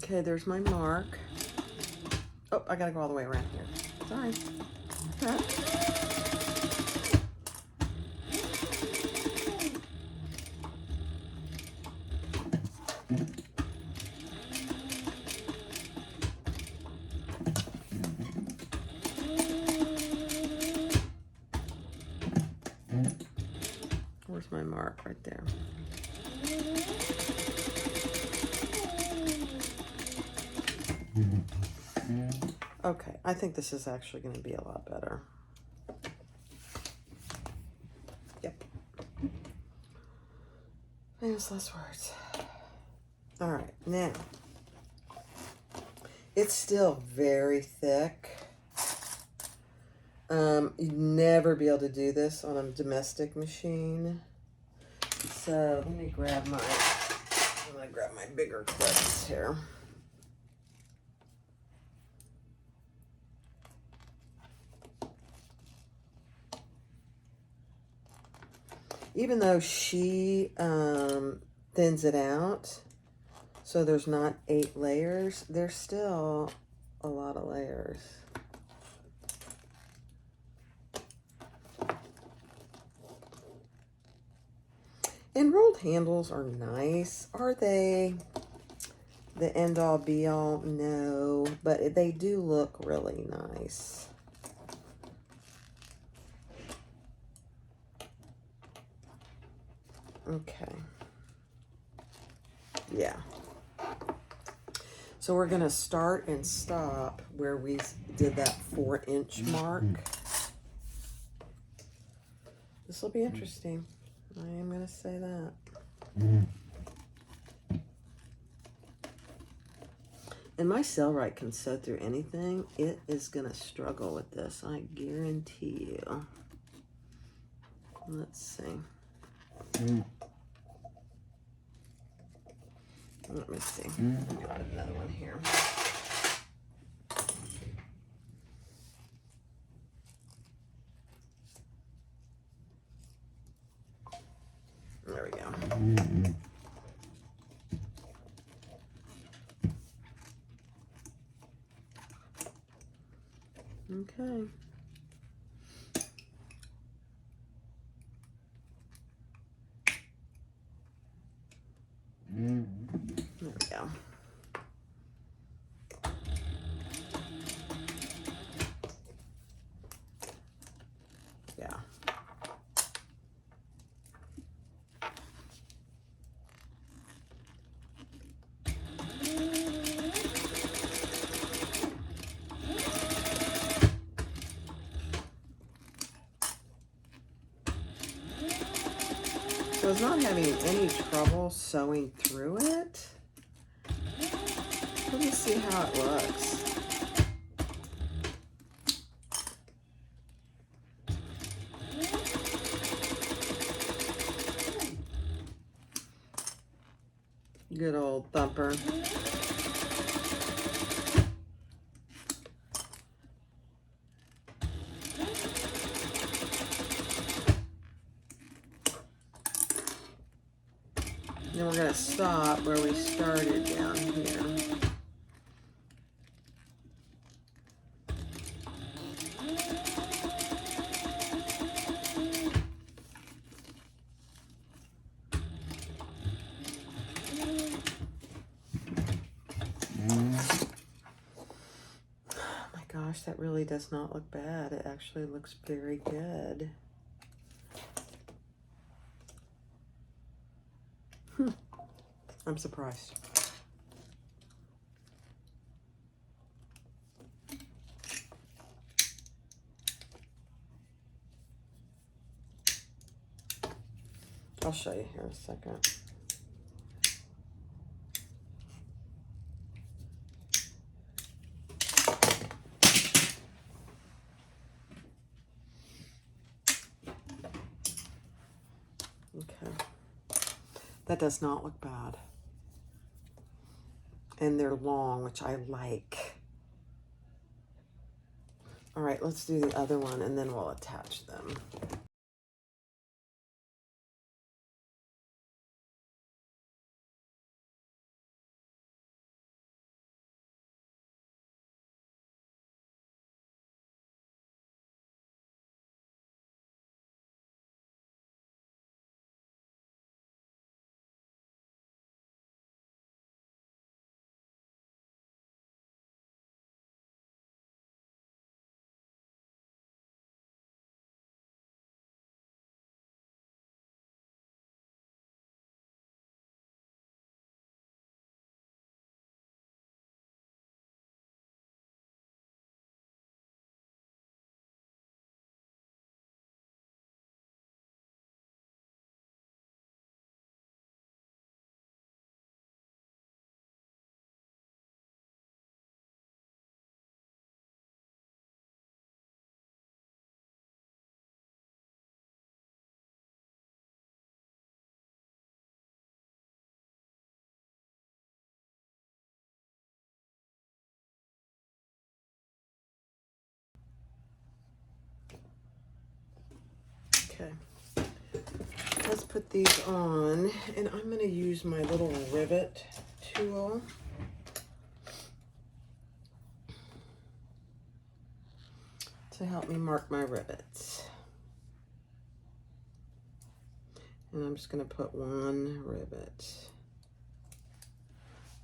Okay, there's my mark. Oh, I gotta go all the way around here. Sorry. Where's my mark? Right there. Okay, I think this is actually going to be a lot better. Yep. Famous last words. All right, now, it's still very thick. You'd never be able to do this on a domestic machine. So let me grab my, I'm gonna grab my bigger clips here. Even though she thins it out, so there's not 8 layers, there's still a lot of layers. And rolled handles are nice. Are they the end all be all? No, but they do look really nice. Okay. Yeah. So we're gonna start and stop where we did that 4-inch mark. This will be interesting. I am gonna say that. And my Cellrite can sew through anything. It is gonna struggle with this, I guarantee you. Let's see. Let me see. I've got another one here. There we go. Okay. There we go. Yeah. So it's not having any trouble sewing through it. Let me see how it looks. Good old thumper. Then we're going to stop where we started down here. Oh my gosh, that really does not look bad. It actually looks very good. I'm surprised. I'll show you here in a second. Okay. That does not look bad. And they're long, which I like. All right, let's do the other one and then we'll attach them. Okay. Let's put these on, and I'm going to use my little rivet tool. To help me mark my rivets. And I'm just going to put one rivet.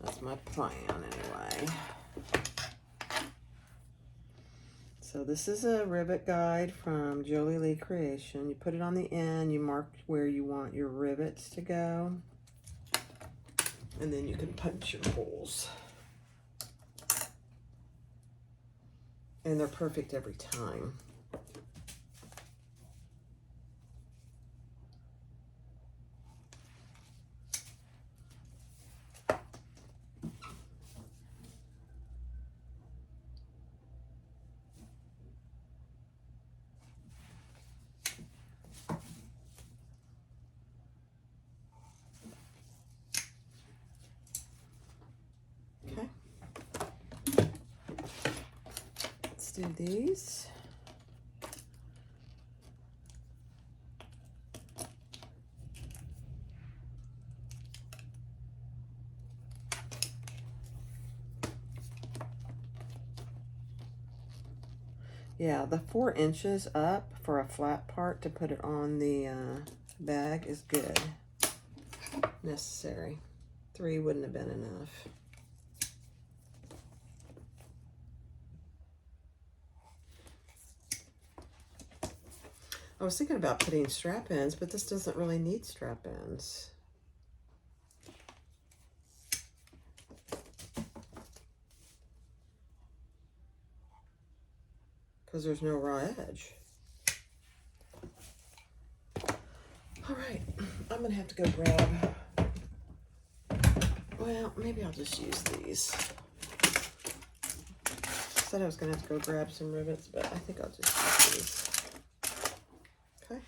That's my plan anyway. So this is a rivet guide from Jolie Lee Creation. You put it on the end, you mark where you want your rivets to go, and then you can punch your holes. And they're perfect every time. Okay. Let's do these. Yeah, the 4 inches up for a flat part to put it on the bag is good. Necessary. 3 wouldn't have been enough. I was thinking about putting strap ends, but this doesn't really need strap ends. Because there's no raw edge. All right, I'm gonna have to go grab, well, maybe I'll just use these. I said I was gonna have to go grab some rivets, but I think I'll just use these. Okay.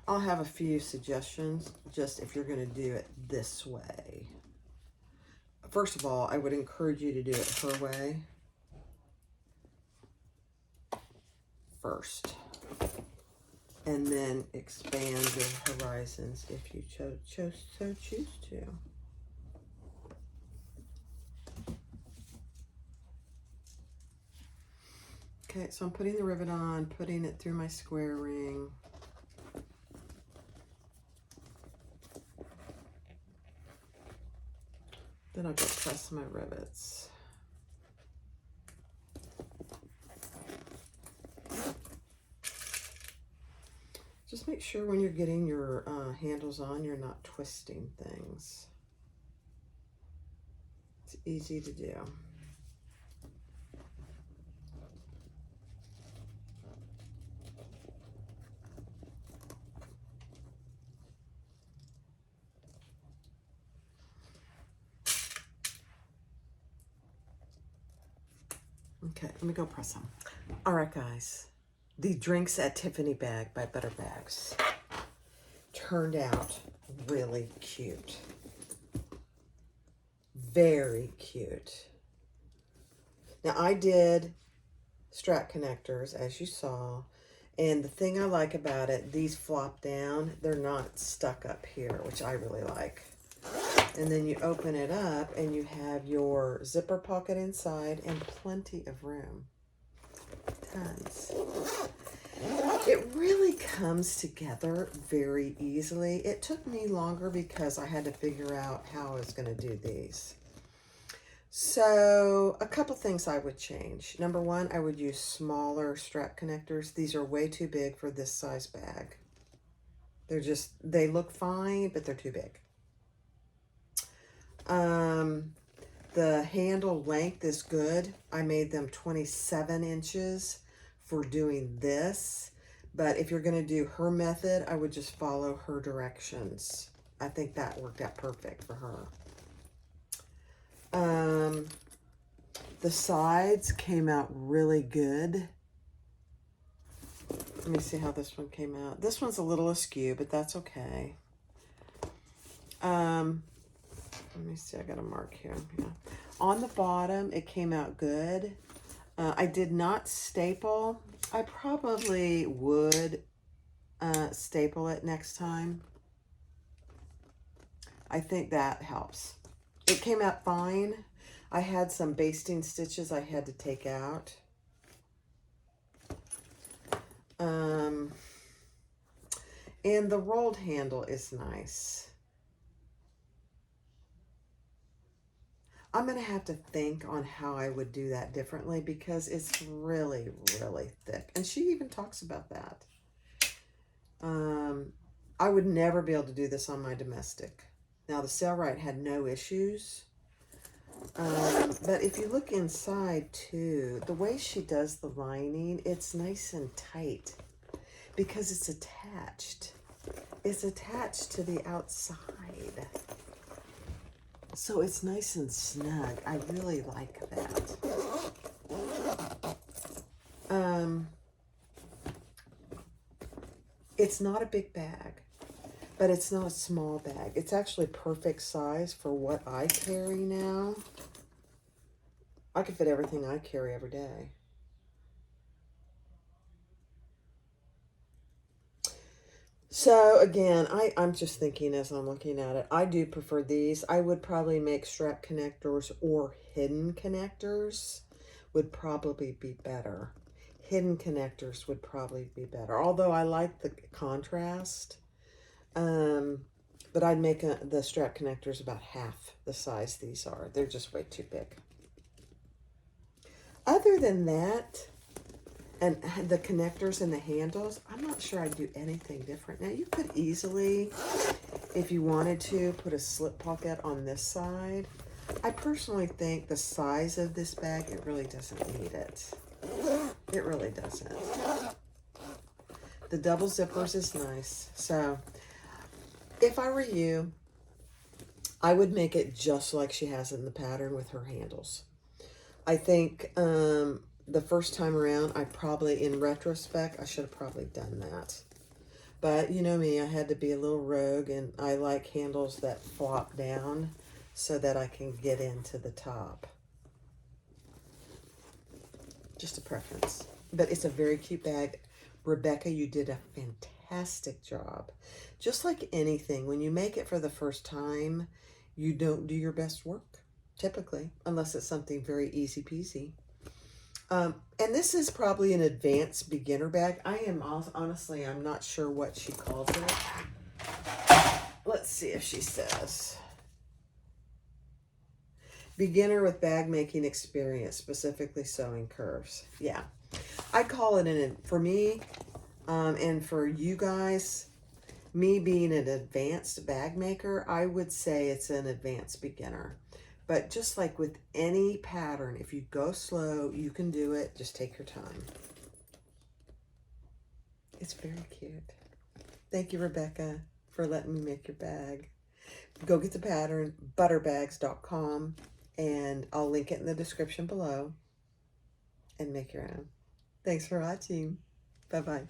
I'll have a few suggestions just if you're going to do it this way. First of all, I would encourage you to do it her way first, and then expand your horizons if you choose to. Okay, so I'm putting the rivet on, putting it through my square ring. Then I'll go press my rivets. Just make sure when you're getting your handles on, you're not twisting things. It's easy to do. Okay, let me go press them. All right, guys. The Drinks at Tiffany bag by ButterBags turned out really cute. Very cute. Now, I did strap connectors, as you saw. And the thing I like about it, these flop down. They're not stuck up here, which I really like. And then you open it up and you have your zipper pocket inside and plenty of room. Tons. It really comes together very easily. It took me longer because I had to figure out how I was going to do these. So a couple things I would change. Number one, I would use smaller strap connectors. These are way too big for this size bag. They look fine, but they're too big. The handle length is good. I made them 27 inches for doing this. But if you're going to do her method, I would just follow her directions. I think that worked out perfect for her. The sides came out really good. Let me see how this one came out. This one's a little askew, but that's okay. Let me see, I got a mark here. Yeah. On the bottom, it came out good. I did not staple. I probably would staple it next time. I think that helps. It came out fine. I had some basting stitches I had to take out. And the rolled handle is nice. I'm going to have to think on how I would do that differently because it's really, really thick. And she even talks about that. I would never be able to do this on my domestic. Now, the Sailrite had no issues. But if you look inside, too, the way she does the lining, it's nice and tight because it's attached. It's attached to the outside. So it's nice and snug. I really like that. It's not a big bag, but it's not a small bag. It's actually perfect size for what I carry now. I could fit everything I carry every day. So again, I'm just thinking as I'm looking at it, I do prefer these. I would probably make strap connectors or hidden connectors would probably be better. Hidden connectors would probably be better. Although I like the contrast, but I'd make the strap connectors about half the size these are. They're just way too big. Other than that, and the connectors and the handles, I'm not sure I'd do anything different. Now, you could easily, if you wanted to, put a slip pocket on this side. I personally think the size of this bag, it really doesn't need it. It really doesn't. The double zippers is nice. So, if I were you, I would make it just like she has in the pattern with her handles. I think the first time around, I probably, in retrospect, I should have probably done that. But you know me, I had to be a little rogue, and I like handles that flop down so that I can get into the top. Just a preference. But it's a very cute bag. Rebecca, you did a fantastic job. Just like anything, when you make it for the first time, you don't do your best work, typically, unless it's something very easy peasy. And this is probably an advanced beginner bag. Honestly, I'm not sure what she calls it. Let's see if she says. Beginner with bag making experience, specifically sewing curves. Yeah, I call it for me, and for you guys, me being an advanced bag maker, I would say it's an advanced beginner. But just like with any pattern, if you go slow, you can do it. Just take your time. It's very cute. Thank you, Rebecca, for letting me make your bag. Go get the pattern, ButterBags.com, and I'll link it in the description below, and make your own. Thanks for watching. Bye-bye.